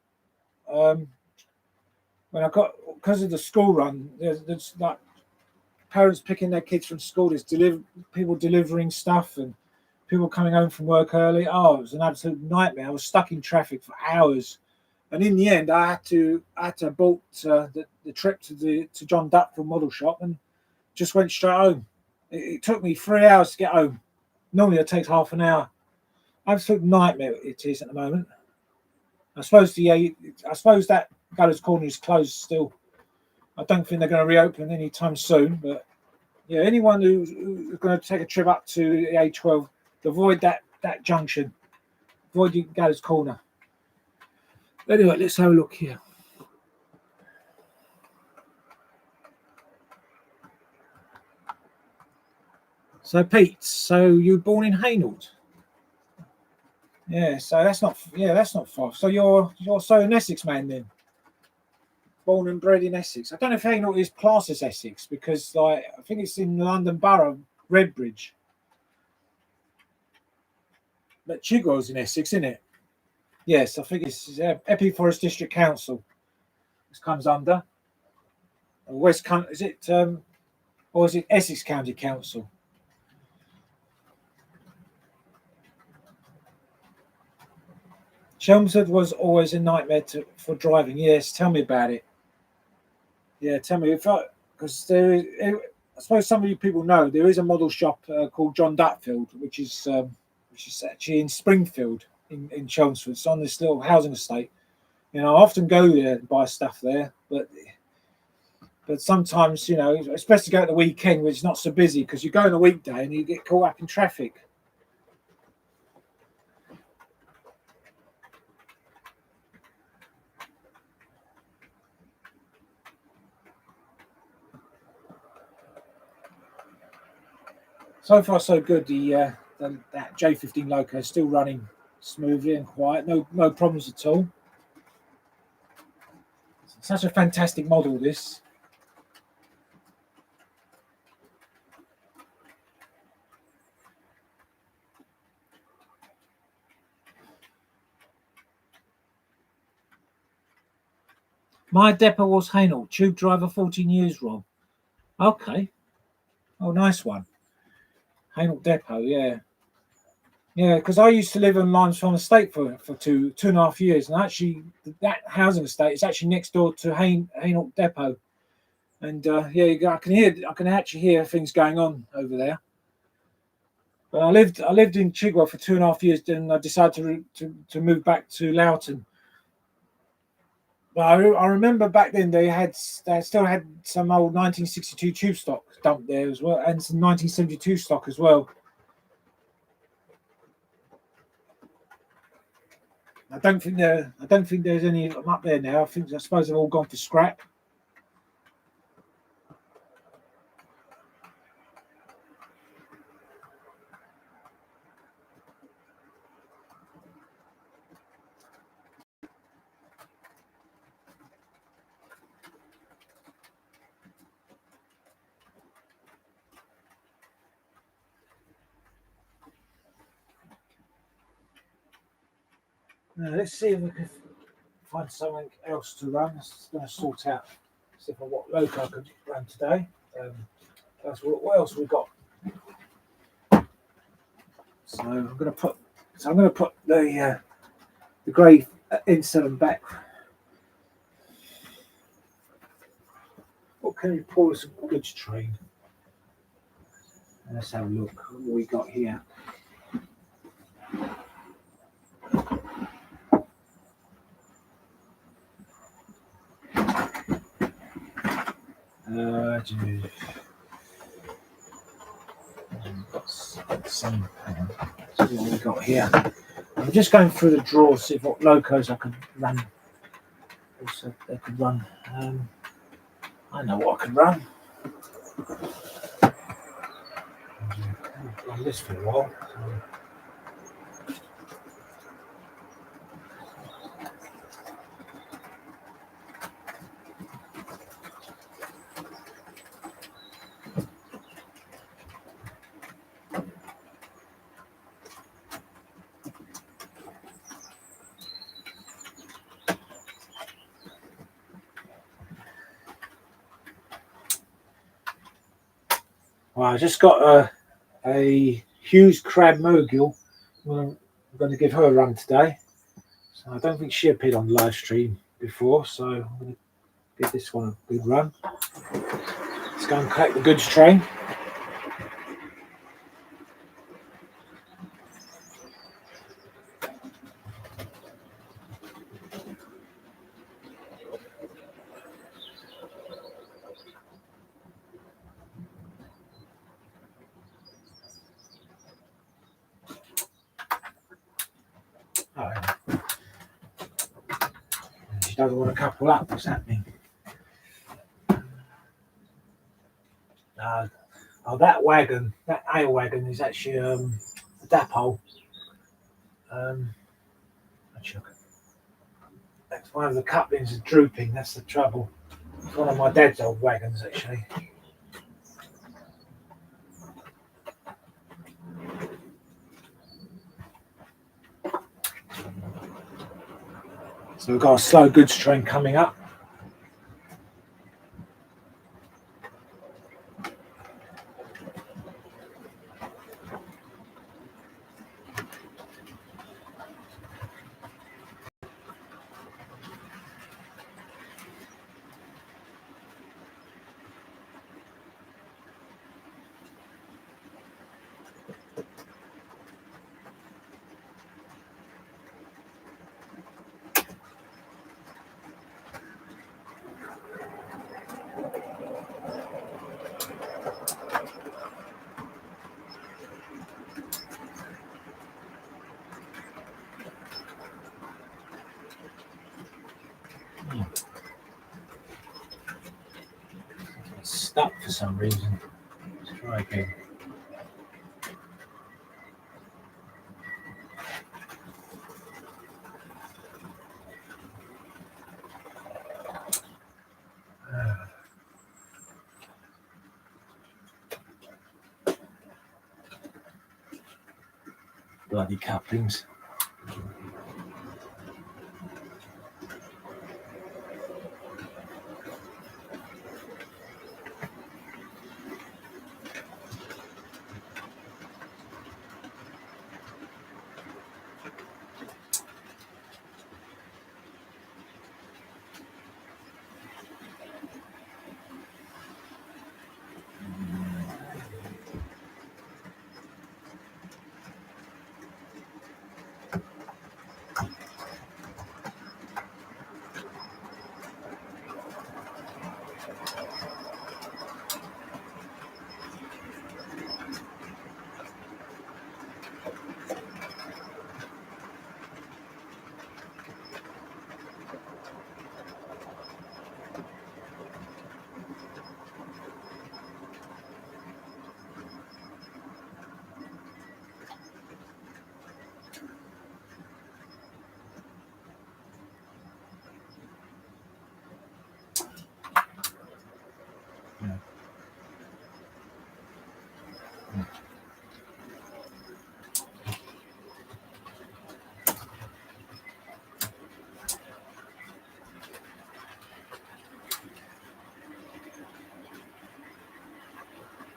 When I got because of the school run, there's like parents picking their kids from school. There's people delivering stuff and people coming home from work early. Oh, it was an absolute nightmare. I was stuck in traffic for hours. And in the end, I had to abort the trip to John Dutfield Model Shop and just went straight home. It took me 3 hours to get home. Normally it takes half an hour. Absolute nightmare it is at the moment. I suppose that Gallows Corner is closed still. I don't think they're going to reopen anytime soon. But yeah, anyone who's going to take a trip up to the A12, avoid that junction. Avoid Gallows Corner. Anyway, let's have a look here. So, Pete, you were born in Hainault? Yeah, so that's not far. So you're an Essex man then? Born and bred in Essex. I don't know if Hainault is classed as Essex because I think it's in London Borough, Redbridge. But Chigwell's in Essex, isn't it? Yes, I think it's Epping Forest District Council. This comes under West Country. Is it or is it Essex County Council? Chelmsford was always a nightmare for driving. Yes, tell me about it. Yeah, tell me because I suppose some of you people know there is a model shop called John Dutfield, which is actually in Springfield in Chelmsford. It's on this little housing estate. I often go there and buy stuff there, but sometimes especially go at the weekend, where it's not so busy because you go on a weekday and you get caught up in traffic. So far, so good. That J15 loco is still running smoothly and quiet. No problems at all. Such a fantastic model, this. My depot was Hainault. Tube driver, 14 years, Rob. Okay. Oh, nice one. Hainault Depot, yeah. Yeah, because I used to live on Limes Farm Estate for two and a half years, and actually that housing estate is actually next door to Hainault Depot, and I can actually hear things going on over there. But I lived in Chigwell for 2.5 years, then I decided to move back to Loughton. But I remember back then they still had some old 1962 tube stock dumped there as well, and some 1972 stock as well. I don't think there's any of them up there now. I suppose they've all gone for scrap. Let's see if we can find something else to run. It's going to sort out. See what loco I could run today. That's what else we got. So I'm going to put the grey N7 back. What can we pull as a goods train? Let's have a look what we got here. Some what we got here. I'm just going through the drawers, see what locos I can run. Also, they could run. I know what I can run. I've run this for a while. Well, I just got a Hughes Crab Mogul. I'm going to give her a run today. So I don't think she appeared on the live stream before, so I'm going to give this one a good run. Let's go and collect the goods train. She doesn't want to couple up. What's happening? That wagon, that ale wagon, is actually a dapole. That's one of the couplings is drooping. That's the trouble. It's one of my dad's old wagons, actually. So we've got a slow goods train coming up. It's stuck for some reason. Let's try again. Bloody couplings.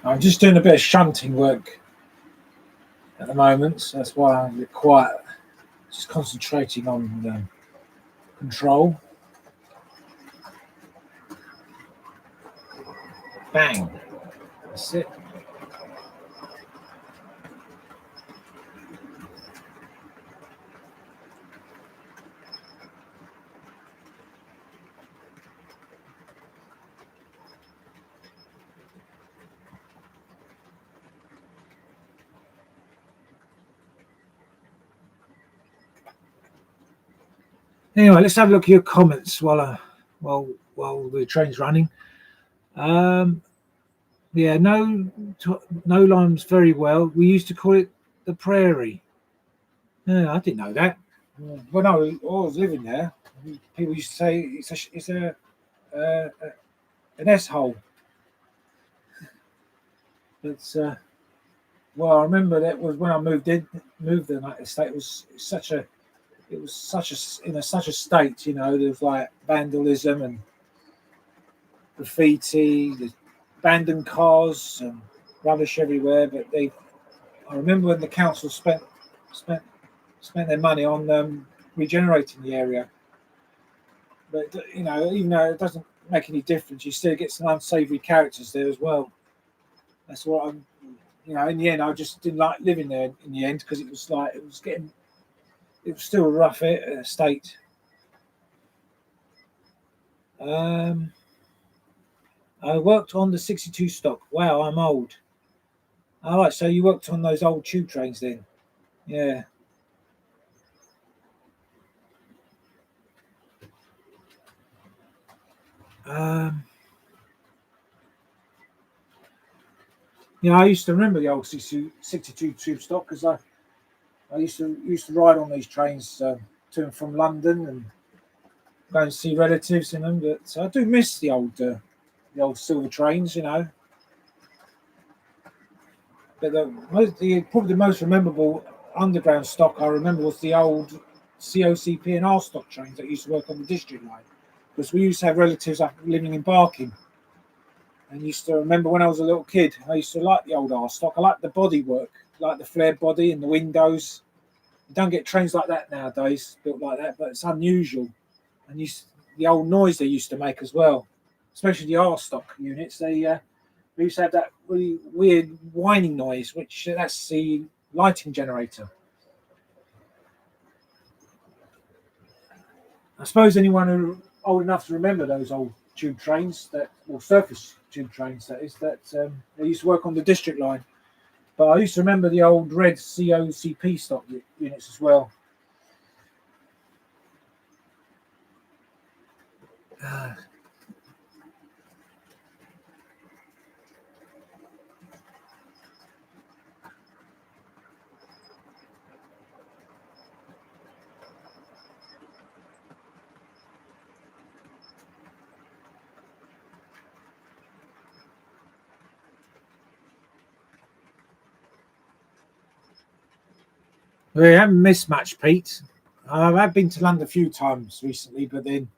I'm just doing a bit of shunting work at the moment, so that's why I'm a bit quiet. Just concentrating on the control. Bang. That's it. Anyway, let's have a look at your comments while the train's running. Yeah, no limes very well. We used to call it the prairie. Yeah, I didn't know that. When I was living there, people used to say it's uh, an S hole. But well, I remember that was when I moved in the estate. It was such a state. You know, there was like vandalism and graffiti, the abandoned cars and rubbish everywhere. But I remember when the council spent their money on regenerating the area. But you know, even though it doesn't make any difference, you still get some unsavoury characters there as well. That's what I'm. You know, in the end, I just didn't like living there. In the end, because it was still a rough state. I worked on the 62 stock. Wow, I'm old. All right, so you worked on those old tube trains then? Yeah. Yeah, I used to remember the old 62 tube stock because I used to ride on these trains to and from London and go and see relatives in them. But I do miss the old silver trains, you know. But probably the most memorable underground stock I remember was the old COCP and R stock trains that used to work on the district line. Because we used to have relatives up living in Barking. And used to remember when I was a little kid, I used to like the old R stock. I like the bodywork, like the flared body and the windows. You don't get trains like that nowadays, built like that, but it's unusual. And the old noise they used to make as well, especially the R stock units. We used to have that really weird whining noise, which that's the lighting generator. I suppose anyone who old enough to remember those old tube trains surface tube trains that they used to work on the district line. But I used to remember the old red COCP stock units as well. We haven't missed much, Pete. I've been to London a few times recently, but then,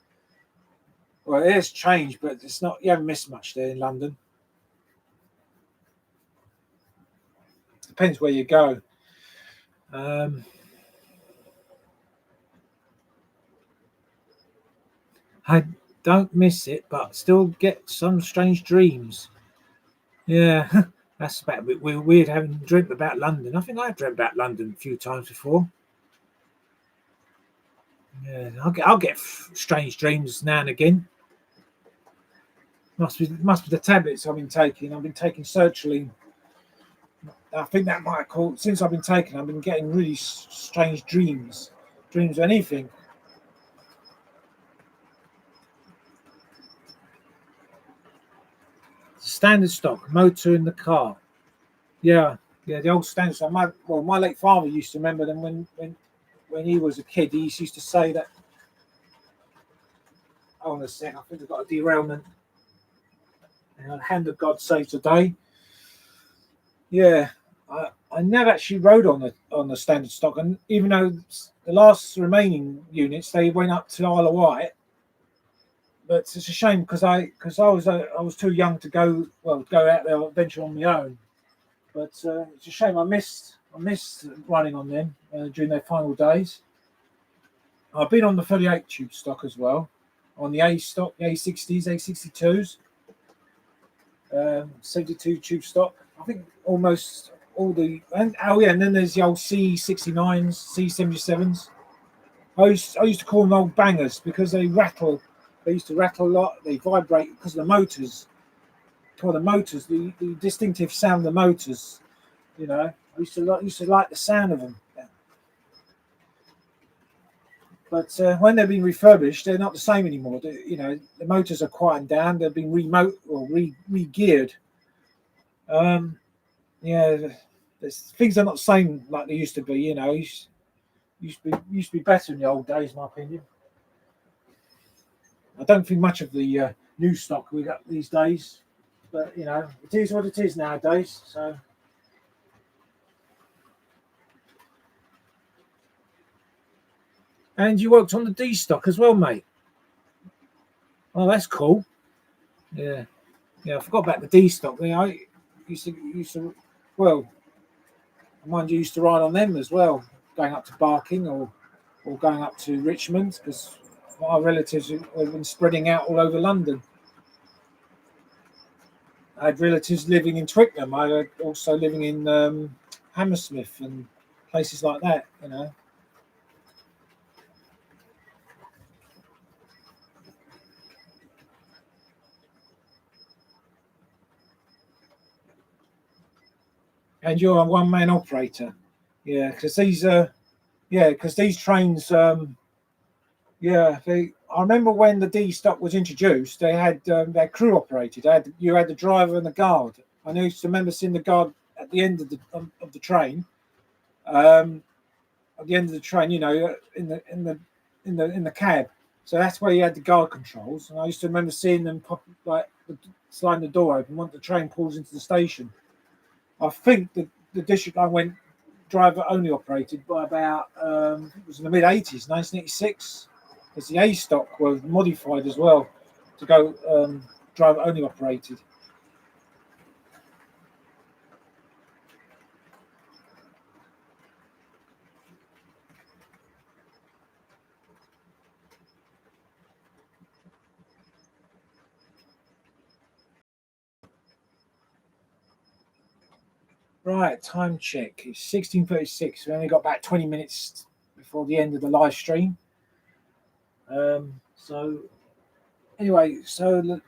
well, it has changed, but it's not. You haven't missed much there in London. Depends where you go. I don't miss it, but still get some strange dreams. Yeah, that's about a bit weird having dreamt about London. I think I've dreamt about London a few times before. Yeah, I'll get strange dreams now and again. Must be the tablets I've been taking. I've been taking sertraline. I think that might have called since I've been taking. I've been getting really strange dreams of anything. Standard stock motor in the car. Yeah, yeah, the old standard stock. My late father used to remember them when he was a kid. He used to say that. Hold on a sec. I think I've got a derailment. Hand of God save today. Yeah, I never actually rode on the standard stock, and even though the last remaining units they went up to Isle of Wight, but it's a shame because I was too young to go out there venture on my own. But it's a shame I missed running on them during their final days. I've been on the 38 tube stock as well, on the A stock, the A60s, A62s, 72 tube stock. I think almost all and then there's the old C69s, C77s. I used to call them old bangers because they rattle. They used to rattle a lot. They vibrate because of the motors. The distinctive sound of the motors. Used to like the sound of them. But when they've been refurbished, they're not the same anymore. The motors are quieted down. They've been remote or re-geared. Um, yeah, things are not the same like they used to be. Used to be better in the old days, in my opinion. I don't think much of the new stock we got these days, but it is what it is nowadays. So, and you worked on the D stock as well, mate. Oh, that's cool. Yeah, yeah. I forgot about the D stock. I used to well, mind you, used to ride on them as well, going up to Barking or going up to Richmond because my relatives have been spreading out all over London. I had relatives living in Twickenham. I had also living in Hammersmith and places like that. And you're a one-man operator. Yeah, because these trains. I remember when the D stock was introduced, they had their crew operated. You had the driver and the guard. I used to remember seeing the guard at the end of the train. Um, at the end of the train, in the cab. So that's where you had the guard controls. And I used to remember seeing them pop sliding the door open once the train pulls into the station. I think the district line went driver only operated by about it was in the mid 80s, 1986, because the A stock was modified as well to go driver only operated. Right, time check. It's 16:36. We only got about 20 minutes before the end of the live stream. So anyway, the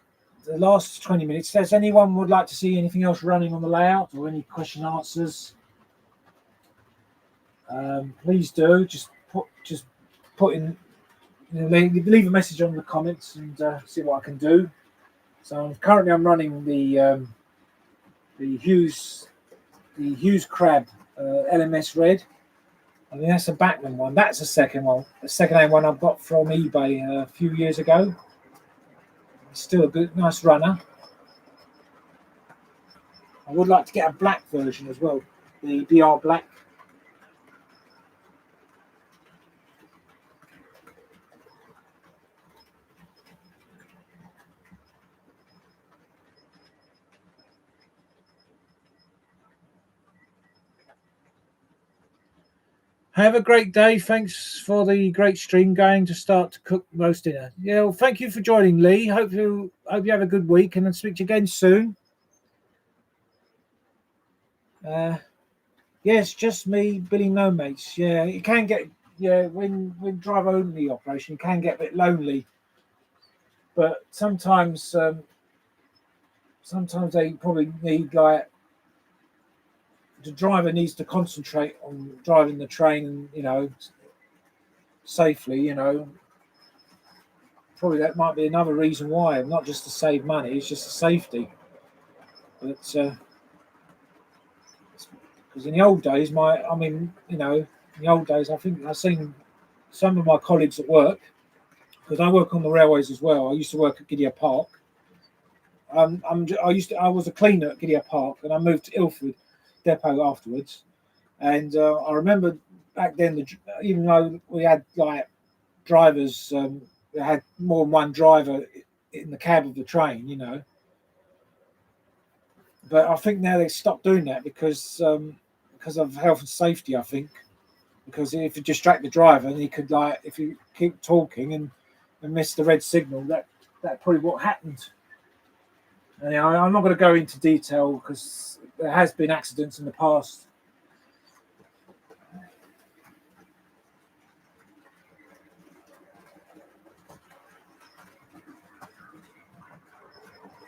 last 20 minutes. Does anyone would like to see anything else running on the layout or any question answers? Please do. Just put in, leave a message on the comments and see what I can do. So currently I'm running the Hughes Crab LMS Red. I mean that's a Batman one. That's the second one. The second-hand one I've got from eBay a few years ago. It's still a good, nice runner. I would like to get a black version as well, the DR Black. Have a great day. Thanks for the great stream. Going to start to cook roast dinner. Yeah, well, thank you for joining, Lee. Hope you have a good week, and I'll speak to you again soon. Yes, just me, Billy No Mates. Yeah, you can get when drive only operation, you can get a bit lonely, but sometimes they probably need like the driver needs to concentrate on driving the train and safely. Probably that might be another reason why, not just to save money, it's just the safety. But because in the old days, in the old days, I think I've seen some of my colleagues at work because I work on the railways as well. I used to work at Gideon Park. I was a cleaner at Gideon Park, and I moved to Ilford. depot afterwards, and I remember back then, even though we had like drivers, that had more than one driver in the cab of the train, but I think now they stopped doing that because of health and safety. I think because if you distract the driver, and he could like if you keep talking and miss the red signal, that probably what happened. And I'm not going to go into detail because there has been accidents in the past.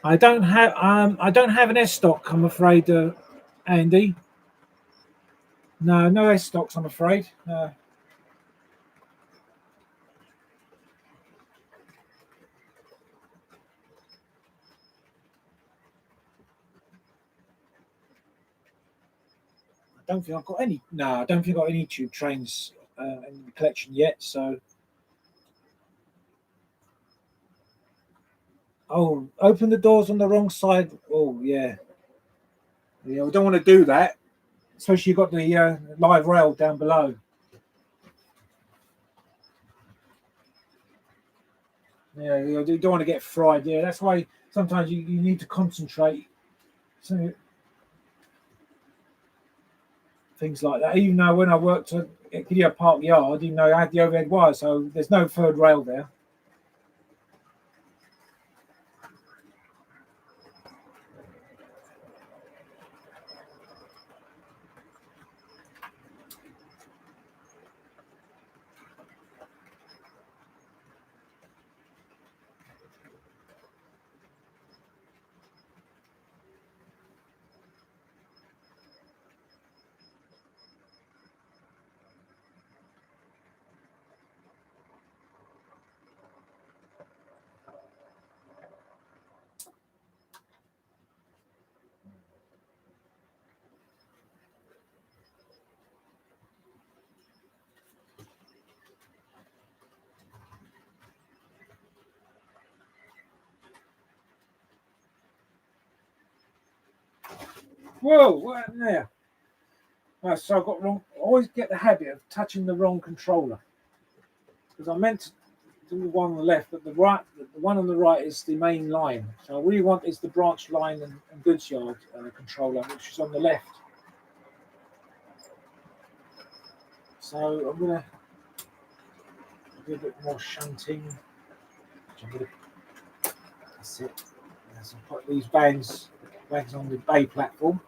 I don't have an S stock, I'm afraid, Andy. No, no S stocks, I'm afraid. I don't think I've got any. No, I don't think I've got any tube trains in the collection yet. So, oh, open the doors on the wrong side. Oh, yeah, yeah. We don't want to do that, especially you've got the live rail down below. Yeah, you don't want to get fried. Yeah, that's why sometimes you need to concentrate. So things like that. Even though when I worked at Gideon Park Yard, even though I had the overhead wire, so there's no third rail there. Whoa, what happened there? Right, so I got wrong. I always get the habit of touching the wrong controller because I meant to do the one on the left, but the one on the right is the main line. So I really want is the branch line and goods yard controller, which is on the left. So I'm gonna do a bit more shunting. That's it. So I'll put these bags on the bay platform.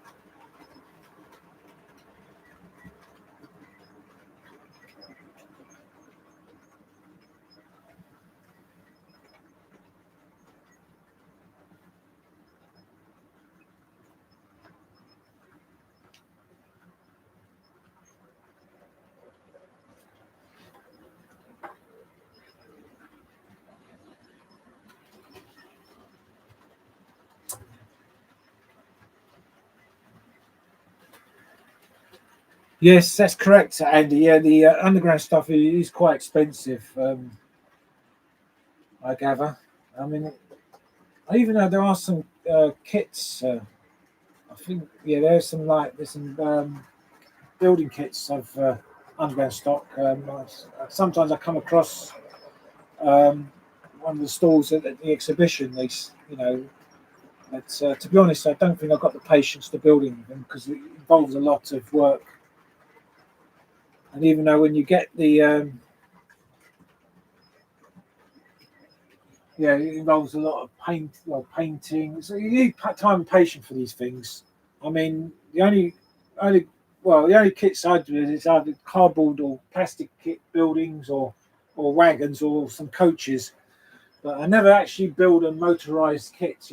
Yes, that's correct, Andy. Yeah, the underground stuff is quite expensive. I gather. I mean, even though there are some kits, I think there's some building kits of underground stock. Sometimes I come across one of the stalls at the exhibition. But to be honest, I don't think I've got the patience to build them because it involves a lot of work. And even though when you get it involves a lot of painting. So you need time and patience for these things. I mean, the only kits I do is either cardboard or plastic kit buildings or wagons or some coaches. But I never actually build a motorized kit.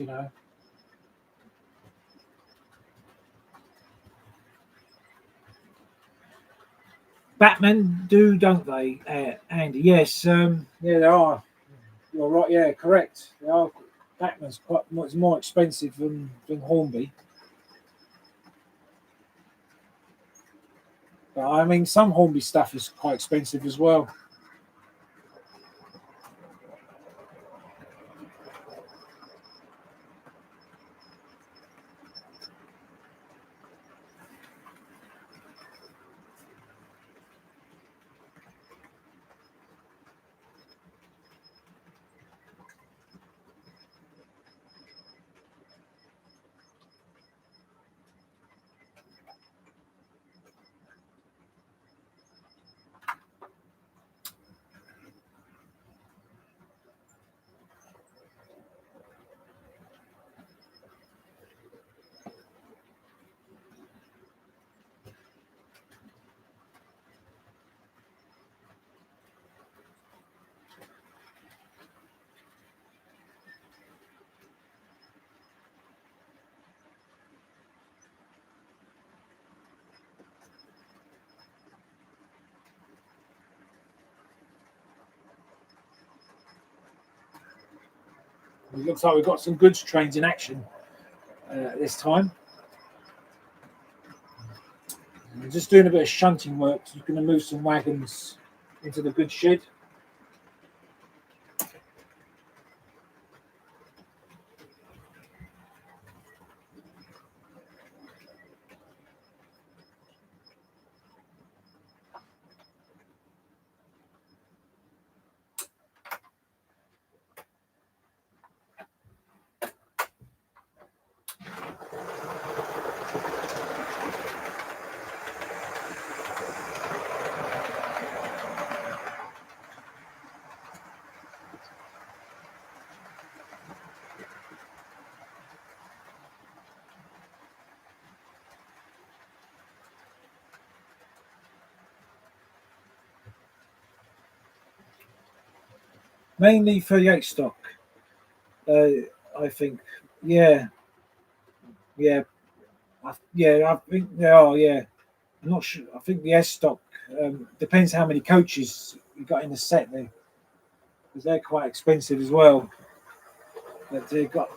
Batman do, don't they, Andy? Yes, yeah, there are. You're right. Yeah, correct. They are. Batman's quite much more expensive than Hornby. But I mean, some Hornby stuff is quite expensive as well. It looks like we've got some goods trains in action this time. I'm just doing a bit of shunting work. So you're going to move some wagons into the goods shed. Mainly 38 stock, I think. Yeah, yeah, I think they are. Yeah, I'm not sure. I think the S stock depends how many coaches you got in the set there, because they're quite expensive as well. But they got.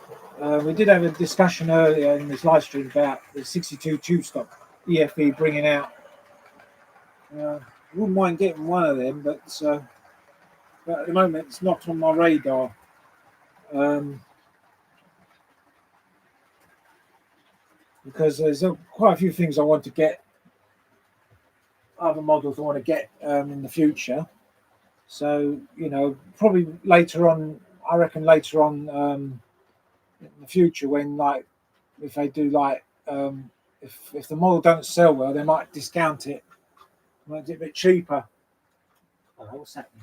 We did have a discussion earlier in this live stream about the 62 tube stock EFE bringing out. I wouldn't mind getting one of them, but at the moment it's not on my radar. Because there's quite a few things I want to get, other models I want to get in the future. So, probably later on, I reckon later on in the future, when like, if they do like, if the model don't sell well, they might discount it, make it a bit cheaper. Oh, what's happening?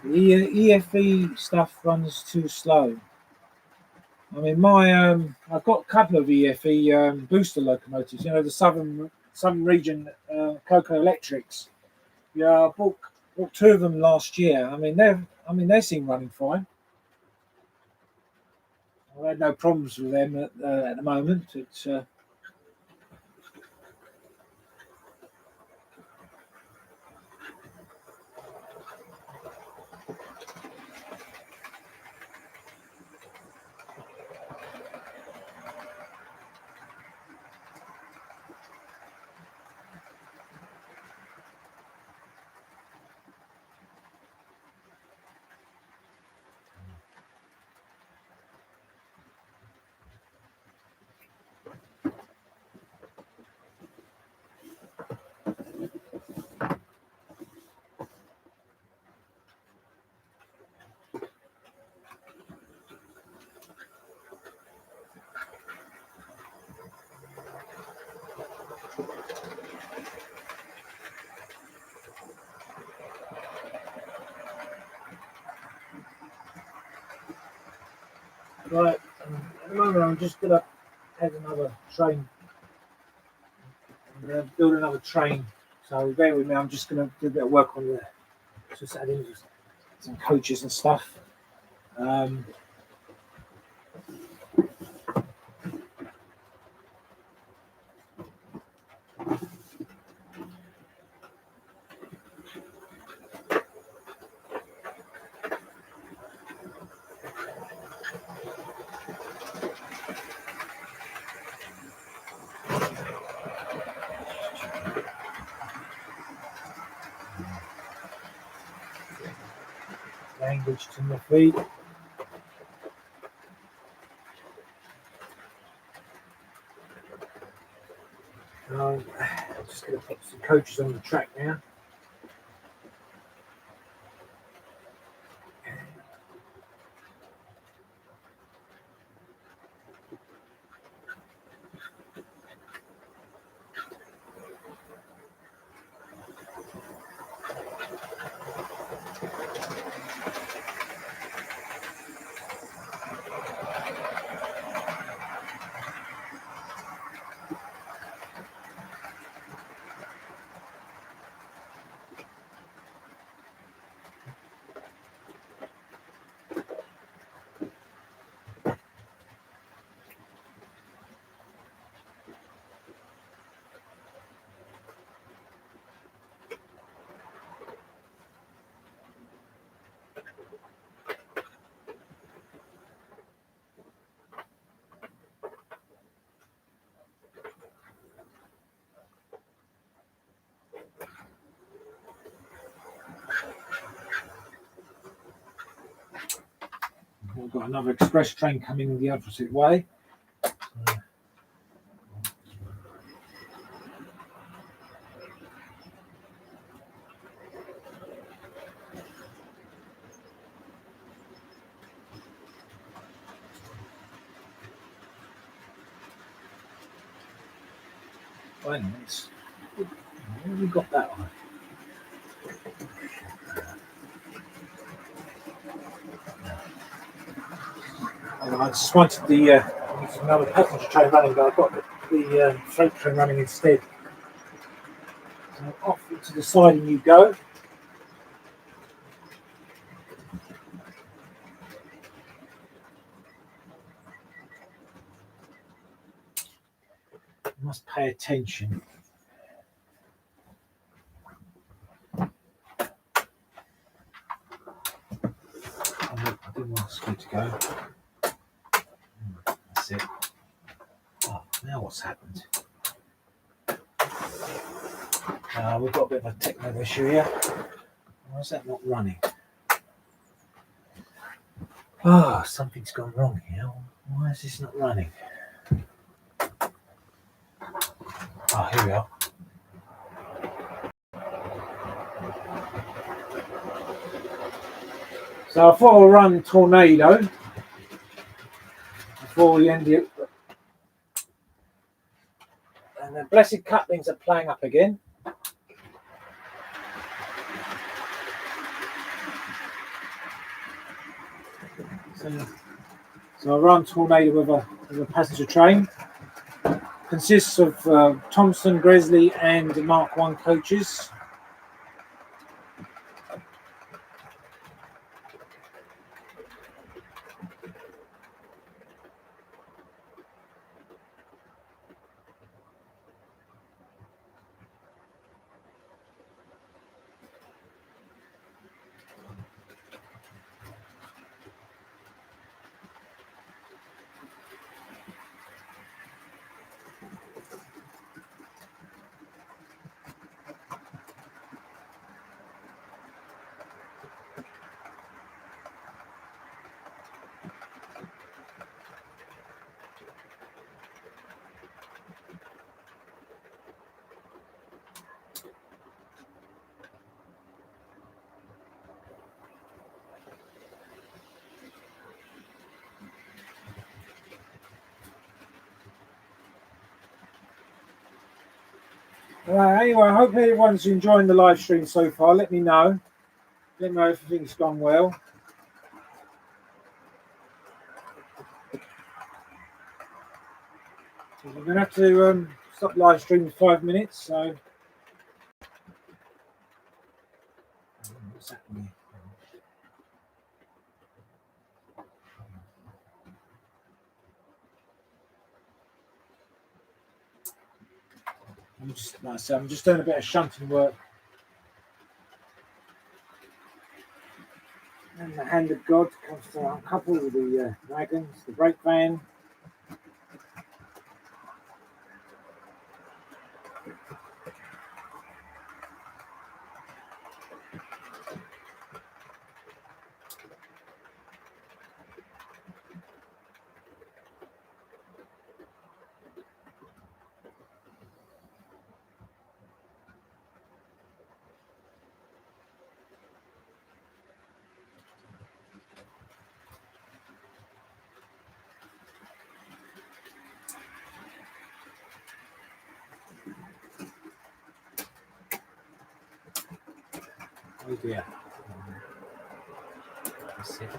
The EFE stuff runs too slow. I mean, I've got a couple of EFE booster locomotives. The Southern Region Coco Electrics. Yeah, I bought two of them last year. They seem running fine. I had no problems with them at the moment. It's right. At the moment, I'm just gonna add another train. I'm gonna build another train. So bear with me. I'm just gonna do a bit of work on just adding some coaches and stuff. Language to my feet. I'm just going to put some coaches on the track now. got another express train coming the opposite way. Wait a minute. Where have we got that on? I just wanted another passenger train running, but I've got the freight train running instead. So off to the siding you go. You must pay attention. I didn't want the screw to go. That's it. Oh, now what's happened? We've got a bit of a technical issue here. Why is that not running? Something's gone wrong here. Why is this not running? Here we are. So I thought I'll run Tornado before we end it. And the blessed couplings are playing up again. So I run Tornado with a passenger train. Consists of Thomson, Gresley and Mark 1 coaches. Anyway, I hope everyone's enjoying the live stream so far. Let me know. Let me know if everything's gone well. We're going to have to stop live stream in 5 minutes. So, what's happening? I'm just doing a bit of shunting work. And the hand of God comes to uncouple the wagons, the brake van. Oh dear. That's it.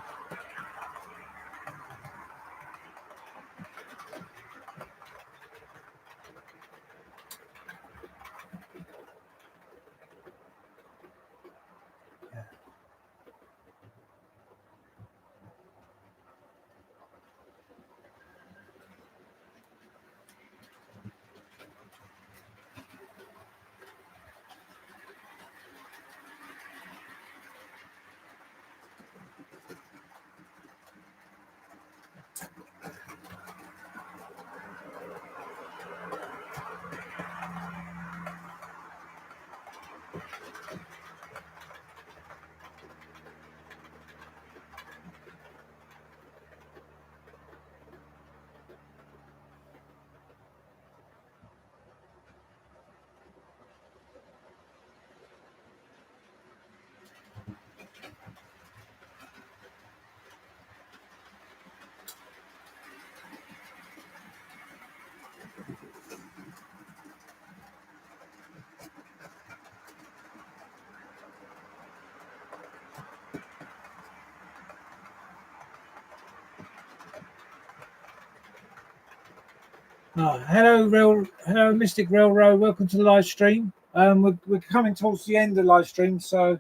Hello, Mystic Railroad. Welcome to the live stream. We're coming towards the end of the live stream, so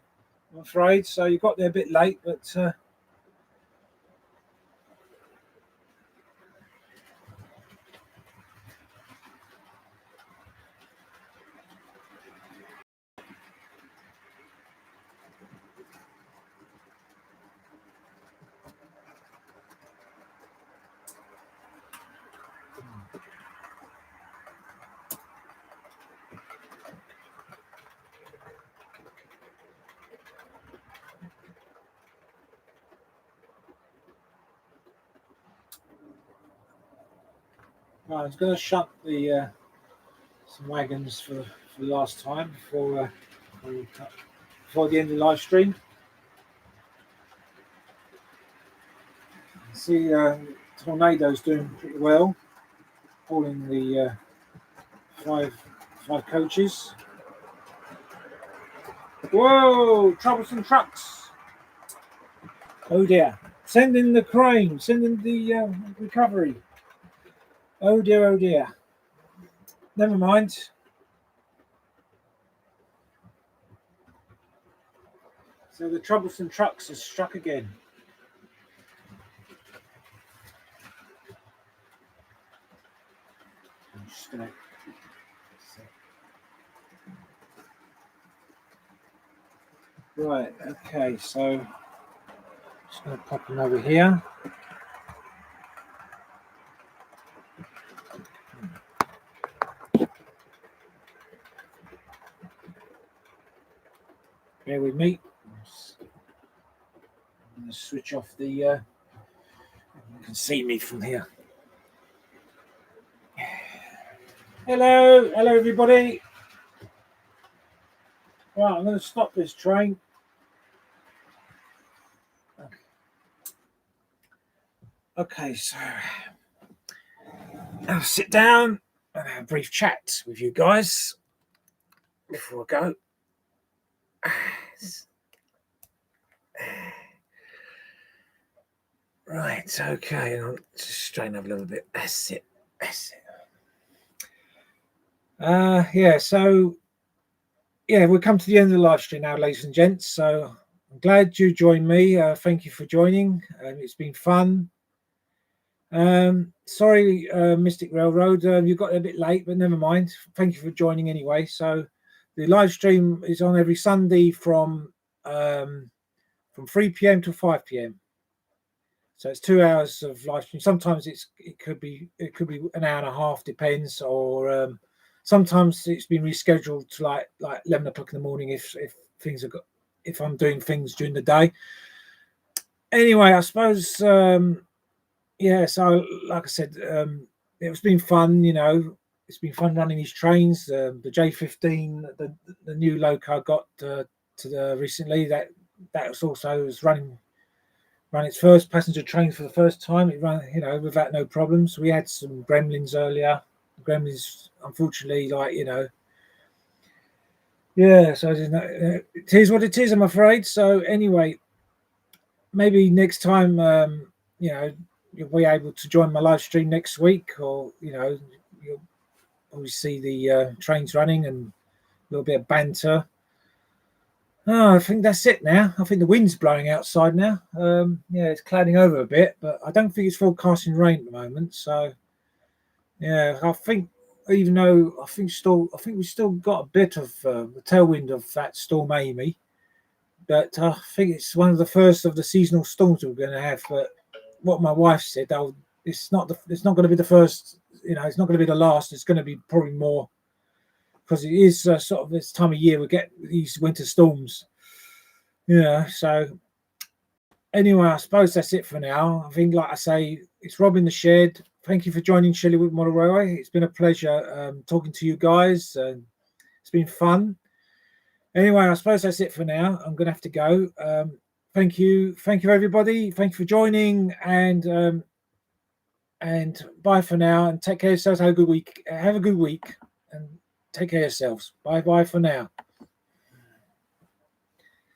I'm afraid. So you got there a bit late, but I was going to shut the some wagons for the last time before the end of the live stream. See, tornado's doing pretty well, pulling the five coaches. Whoa! Troublesome trucks. Oh dear! Send in the crane. Send in the recovery. Oh dear! Oh dear! Never mind. So the troublesome trucks has struck again. I'm just gonna. Right. Okay. So just gonna pop them over here. Bear with me. I'm going to switch off the. You can see me from here. Hello, everybody. Right, I'm going to stop this train. Okay, so I'll sit down and have a brief chat with you guys before I go. Right, okay, I'll just straighten up a little bit. That's it. Yeah, so we'll come to the end of the live stream now, ladies and gents. So I'm glad you joined me. Thank you for joining. It's been fun. Sorry, Mystic Railroad, you got a bit late, but never mind. Thank you for joining anyway. So the live stream is on every Sunday from 3 p.m. to 5 p.m. So it's 2 hours of live stream. Sometimes it could be an hour and a half, depends. Or sometimes it's been rescheduled to like 11 o'clock in the morning if I'm doing things during the day. Anyway, I suppose. Yeah, so like I said, it's been fun. It's been fun running these trains. The J15, the new loco I got recently. That was running its first passenger train for the first time. It ran, without no problems. We had some gremlins earlier. Gremlins, unfortunately, yeah. So it is what it is, I'm afraid. So anyway, maybe next time, you'll be able to join my live stream next week, or you'll always see the trains running and a little bit of banter. I think that's it now. I think the wind's blowing outside now. It's clouding over a bit, but I don't think it's forecasting rain at the moment. So yeah, I think even though I think we still got a bit of the tailwind of that storm Amy, but I think it's one of the first of the seasonal storms we're going to have. But what my wife said, it's not going to be the first. It's not going to be the last. It's going to be probably more, because it is sort of this time of year we get these winter storms. So anyway, I suppose that's it for now. I think, like I say, it's Rob in the shed. Thank you for joining Shedley with Motorway. It's been a pleasure talking to you guys. It's been fun. Anyway, I suppose that's it for now. I'm going to have to go. Thank you, everybody. Thank you for joining, and bye for now. And take care of yourselves. Have a good week, and take care of yourselves. Bye for now.